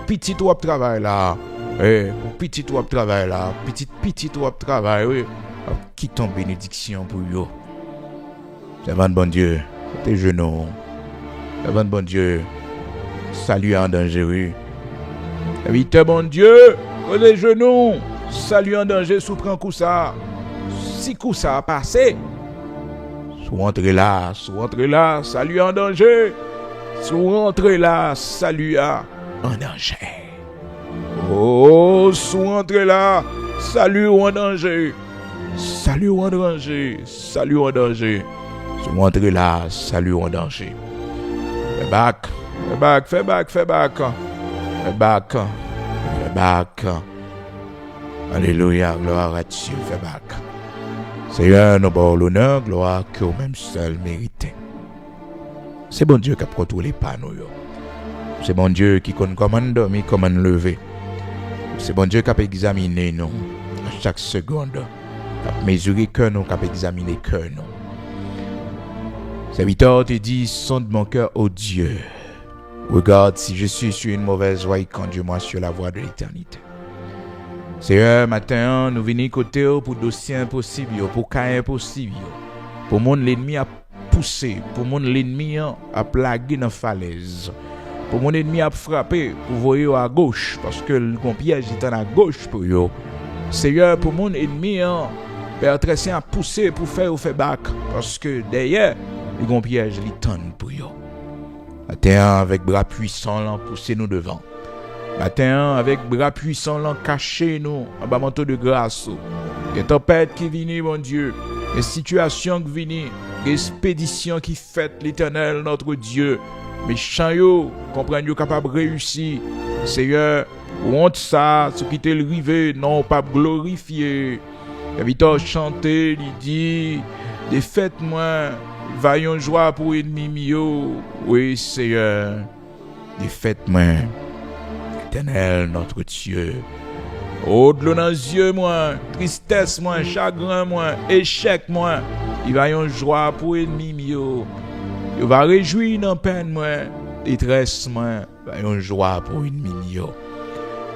petit ou ap travail là. Pour petit ou ap travail là. Petit ou ap travail, oui. Qui ton bénédiction pour yo. Servant bon Dieu, tes genoux. Servant bon Dieu, salut en danger, oui. Serviteur bon Dieu, les genoux, salut en danger, sous prend coup ça. Si coup ça a passé, sous rentrez là, salut en danger. Sous rentrez là, salut en danger. Oh, sous rentrez là, salut en danger. Salut en danger, salut en danger. Sous rentrez là, salut en danger. Fais back. Alléluia, gloire à Dieu, fais back. Seigneur, nous avons l'honneur, gloire que vous-même seul méritez. C'est bon Dieu qui a contrôlé pas nous. C'est bon Dieu qui connaît comment dormir, comment lever. C'est bon Dieu qui a examiné nous à chaque seconde. Qui a mesuré cœur nous, qui a examiné cœur nous. Serviteur te dit, sonde mon cœur, ô Dieu. Regarde si je suis sur une mauvaise voie et conduis-moi sur la voie de l'éternité. Seigneur, matin, nous venons côté pour dossier impossible, pour cas impossible, pour mon l'ennemi à pousser, pour mon l'ennemi à plaguer dans la falaise, pour mon ennemi à frapper, pour voir à gauche, parce que le piège est à gauche pour eux. Seigneur, pour mon ennemi, Père très saint à pousser pour faire back, parce que derrière, le piège est pour eux. Matin, avec bras puissants, pousser nous devant. Matin, avec bras puissants, cacher nous, en bas manteau de grâce. Des tempêtes qui viennent, mon Dieu. Des situations qui viennent. Des expéditions qui fêtent l'Éternel, notre Dieu. Méchants, yo, comprennent yo capable de réussir. Seigneur, honte ça, ce qui t'est rivé, non pas glorifié. Évitons chanter, il dit, des fêtes, moi, vaillons joie pour ennemi mio. Oui, Seigneur, des fêtes, moi. Éternel, notre Dieu. Oh, de l'eau dans les yeux, moi, tristesse, moi, chagrin, moi, échec, moi. Il va y avoir joie pour ennemi, mio. Il va réjouir dans peine, moi. Détresse, moi, va y avoir joie pour ennemi, mio.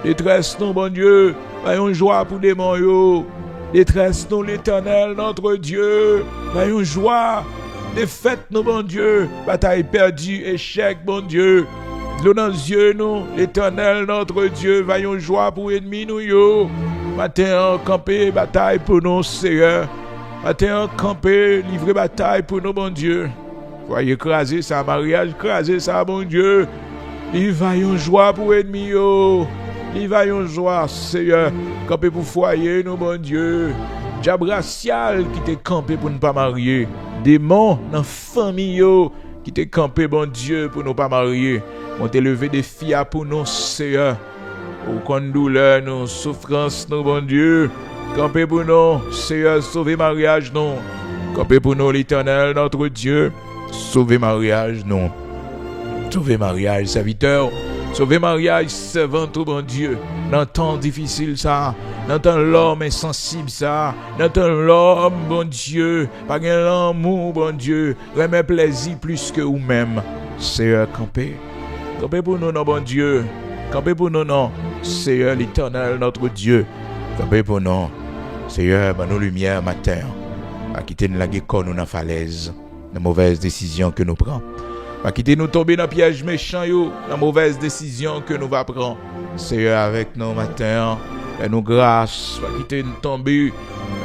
Détresse, non, bon Dieu, va y avoir joie pour démon, yo. Détresse, non, l'Éternel, notre Dieu. Va y avoir joie. Défaite, non, bon Dieu. Bataille perdue, échec, bon Dieu. L'eau dans les yeux, nous, l'Éternel, notre Dieu, vaillons joie pour ennemi, nous, yo. Matin, camper, bataille pour nous, Seigneur. Matin, camper, livrer bataille pour nous, bon Dieu. Voyez écraser ça, mariage, écraser ça, bon Dieu. Il vaillons joie pour ennemi, yo. Il vaillons joie, Seigneur. Camper pour foyer, nous, bon Dieu. Diable racial qui t'est campé pour ne pas marier. Démon dans famille, yo, qui t'est campé, bon Dieu, pour ne pas marier. On t'a levé des filles pour nous, Seigneur. Aucun douleur, nous, souffrance, nous, bon Dieu. Campez pour nous, Seigneur, sauvez mariage, nous. Campez pour nous, l'Éternel, notre Dieu. Sauvez mariage, nous. Sauvez mariage, serviteur. Sauvez mariage, servant, bon Dieu. Dans temps difficile, ça. Dans temps l'homme insensible, ça. Dans temps l'homme, bon Dieu. Pas gain l'amour, bon Dieu. Remet plaisir plus que vous-même. Seigneur, campez. Campez pour nous, non, bon Dieu. Campez pour nous, non. Seigneur, l'Éternel, notre Dieu. Campez pour nous. Seigneur, ben nos lumières matin. Pas quitter nous la guécon nous dans la falaise. La mauvaise décision que nous prenons. Pas quitter nous tomber dans le piège méchant, yo. La mauvaise décision que nous va prendre. Seigneur, avec nous matin. Et nous grâce. Pas quitter nous tomber.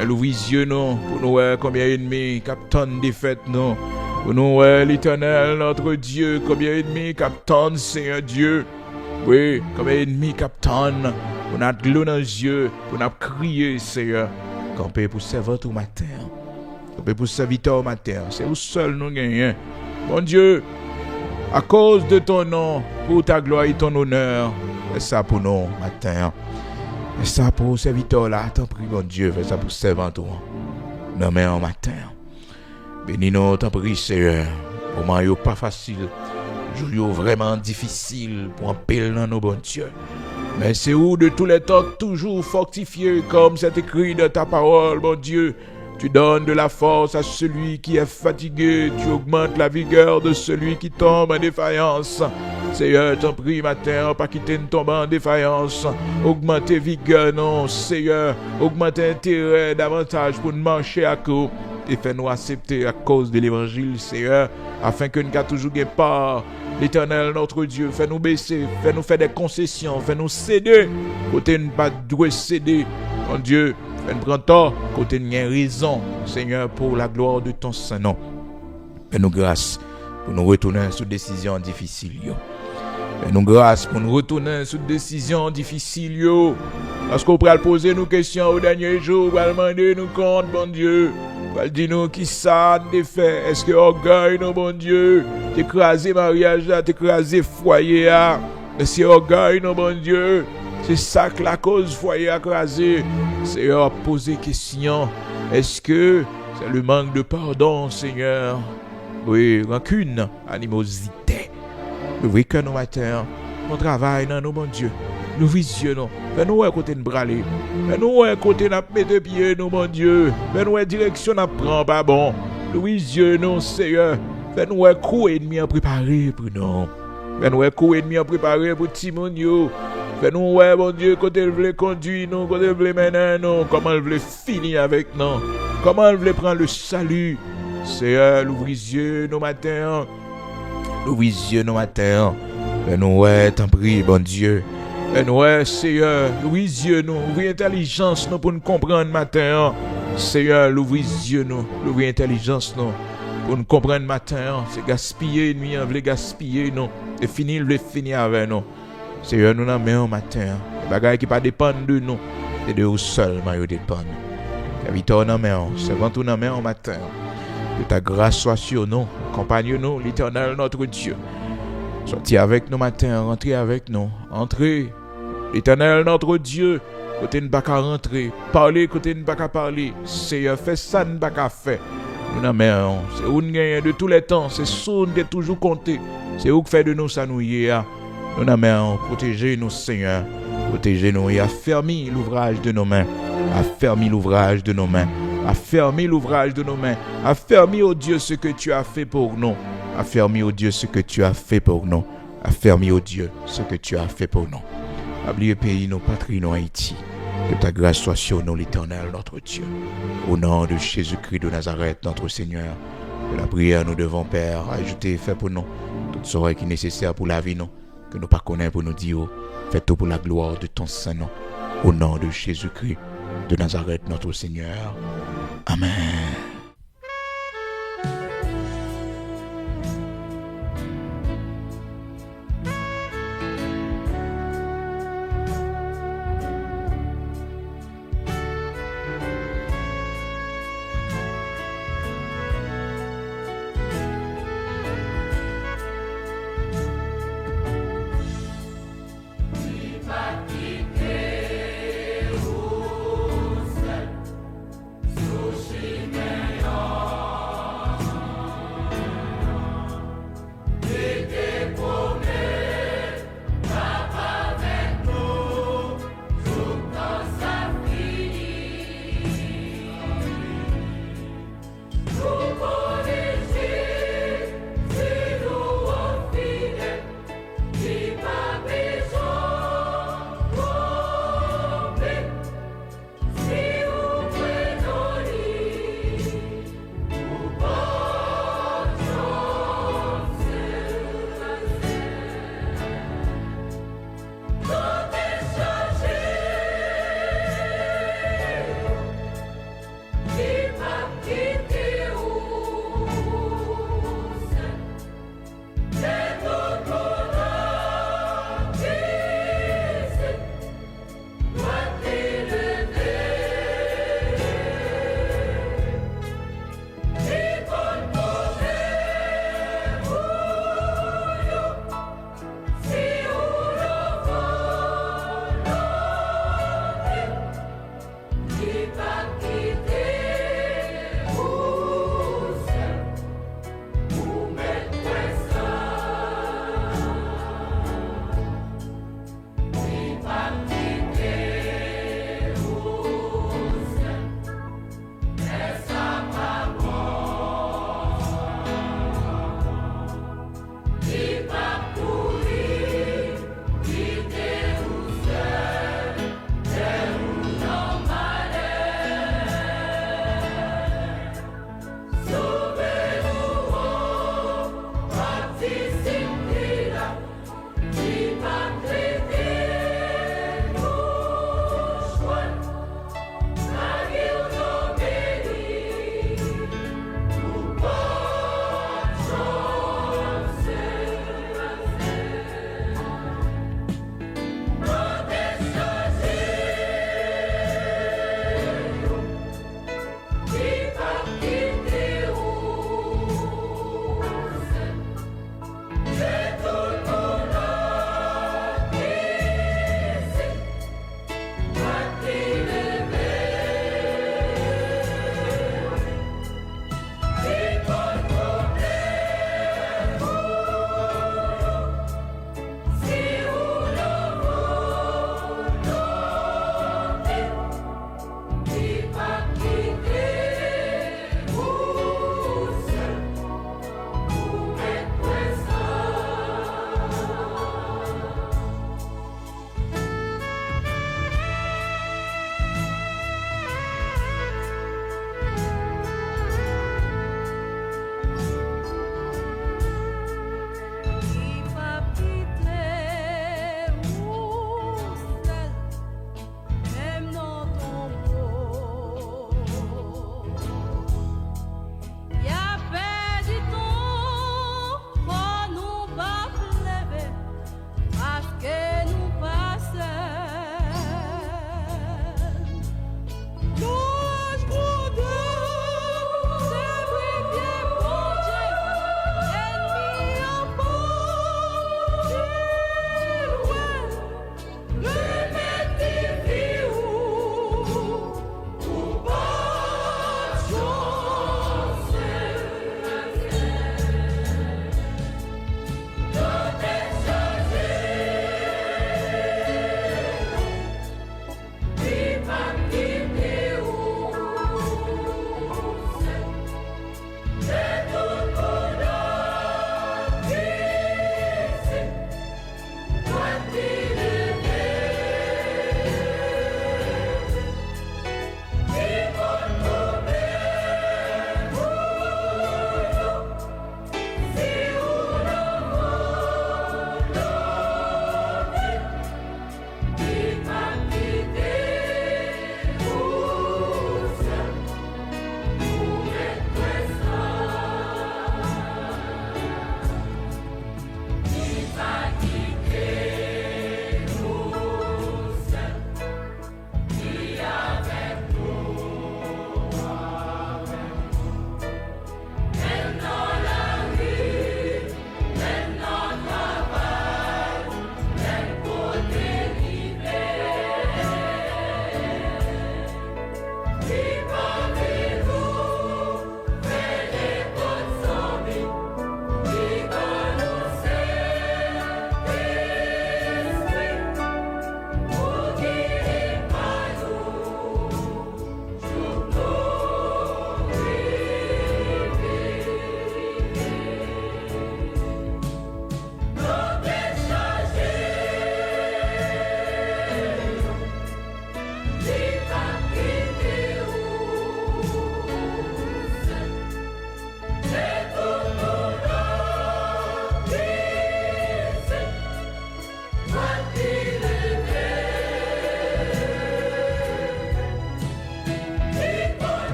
Et nous yeux, nous. Pour nous voir combien d'ennemis. Captain défaite, nous. Pour nous, l'Éternel, notre Dieu, combien d'ennemis, captain, Seigneur Dieu. Oui, comme ennemi captain, pour notre glou dans les yeux, pour notre crier, Seigneur. Camper pour servir au matin. Camper pour serviteur au matin. C'est où seul nous gagnons. Bon Dieu, à cause de ton nom, pour ta gloire et ton honneur, fais ça pour nous matin. Fais ça pour serviteur là. T'en prie, bon Dieu, fais ça pour serviteur. Non mais en matin. Bénis-nous, t'en prie, Seigneur. Moment yo pas facile. Jour vraiment difficile pour un pile dans nos bon Dieu. Mais c'est où de tous les temps toujours fortifié comme c'est écrit dans ta parole, bon Dieu. Tu donnes de la force à celui qui est fatigué. Tu augmentes la vigueur de celui qui tombe en défaillance. Seigneur, t'en prie matin, pas quitter de tomber en défaillance. Augmenter vigueur, non, Seigneur. Augmenter intérêt davantage pour nous marcher à coup. Et fais-nous accepter à cause de l'évangile, Seigneur, afin que nous n'ayons toujours pas l'Éternel, notre Dieu. Fais-nous baisser, fais-nous faire des concessions, fais-nous céder. Côté nous pas doit céder, mon Dieu. Fais-nous prendre tort, côté nous avons raison, Seigneur, pour la gloire de ton Saint-Nom. Fais-nous grâce pour nous retourner sur décision difficile. Fais-nous grâce pour nous retourner sur décision difficile. Parce qu'on pourra poser nos questions au dernier jour, on va demander nous compte, bon Dieu. Val dis-nous qui ça de fait. Est-ce que orgueil, non, bon Dieu? T'écraser mariage là, t'écraser foyer là. C'est orgueil, non, bon Dieu? C'est ça que la cause foyer a écrasé. C'est poser question. Est-ce que c'est le manque de pardon, Seigneur? Oui, rancune, animosité. Oui, que nous matin, on travaille dans nos bon Dieu. Nous visionnons. Fais-nous un côté de braler. Fais-nous un côté de mettre pied, nous, mon Dieu. Fais-nous une direction à prendre, pas bon. Nous visionnons, Seigneur. Fais-nous un coup et demi à préparer pour nous. Fais-nous un coup et demi à préparer pour Timonio. Fais-nous, ouais, mon Dieu, côté il veut conduire nous, côté il veut mener nous, comment il veut finir avec nous. Comment il veut prendre le salut. Seigneur, l'ouvre les yeux, nos matins. L'ouvre les yeux, nos matins. Fais-nous, ouais, t'en prie, bon Dieu. Et nous, Seigneur, ouvre les yeux, nous, ouvre l'intelligence, nous, pour nous comprendre matin. Seigneur, ouvre les yeux, nous, ouvre l'intelligence, nous, pour nous comprendre matin. C'est gaspiller, nous, on veut gaspiller, nous, et finir, le finir avec nous. Seigneur, nous, n'avons matin. Les bagages qui ne dépendent pas de nous, c'est de nous seulement qui dépendent. Serviteur, nous, c'est avant tout, nous, matin. Que ta grâce soit sur nous, accompagne-nous, l'Éternel, notre Dieu. Sortez avec nous matin, rentrez avec nous, entrez. L'Éternel, notre Dieu, côté nous pas qu'à rentrer, parler côté nous pas qu'à parler. Seigneur, fais ça nous pas qu'à faire. Nous n'avons c'est où nous gagnons de tous les temps, c'est sûr nous toujours compté. C'est où que fait de nous ça nous y est. Nous n'avons protégez-nous Seigneur, protégez-nous et affermis l'ouvrage de nos mains. Affermis l'ouvrage de nos mains. Affermis l'ouvrage de nos mains. Affermis, oh Dieu, ce que tu as fait pour nous. Affermis, oh Dieu, ce que tu as fait pour nous. Affermis, oh Dieu, ce que tu as fait pour nous. Oubliez pays, nos patries, nos Haïti. Que ta grâce soit sur nous, l'Éternel, notre Dieu. Au nom de Jésus-Christ de Nazareth, notre Seigneur. Que la prière, nous devons, Père, ajouter et faire pour nous toutes choses qui sont nécessaires pour la vie, nous. Que nous ne connaissons pas pour nous dire, fais tout pour la gloire de ton Saint-Nom. Au nom de Jésus-Christ de Nazareth, notre Seigneur. Amen.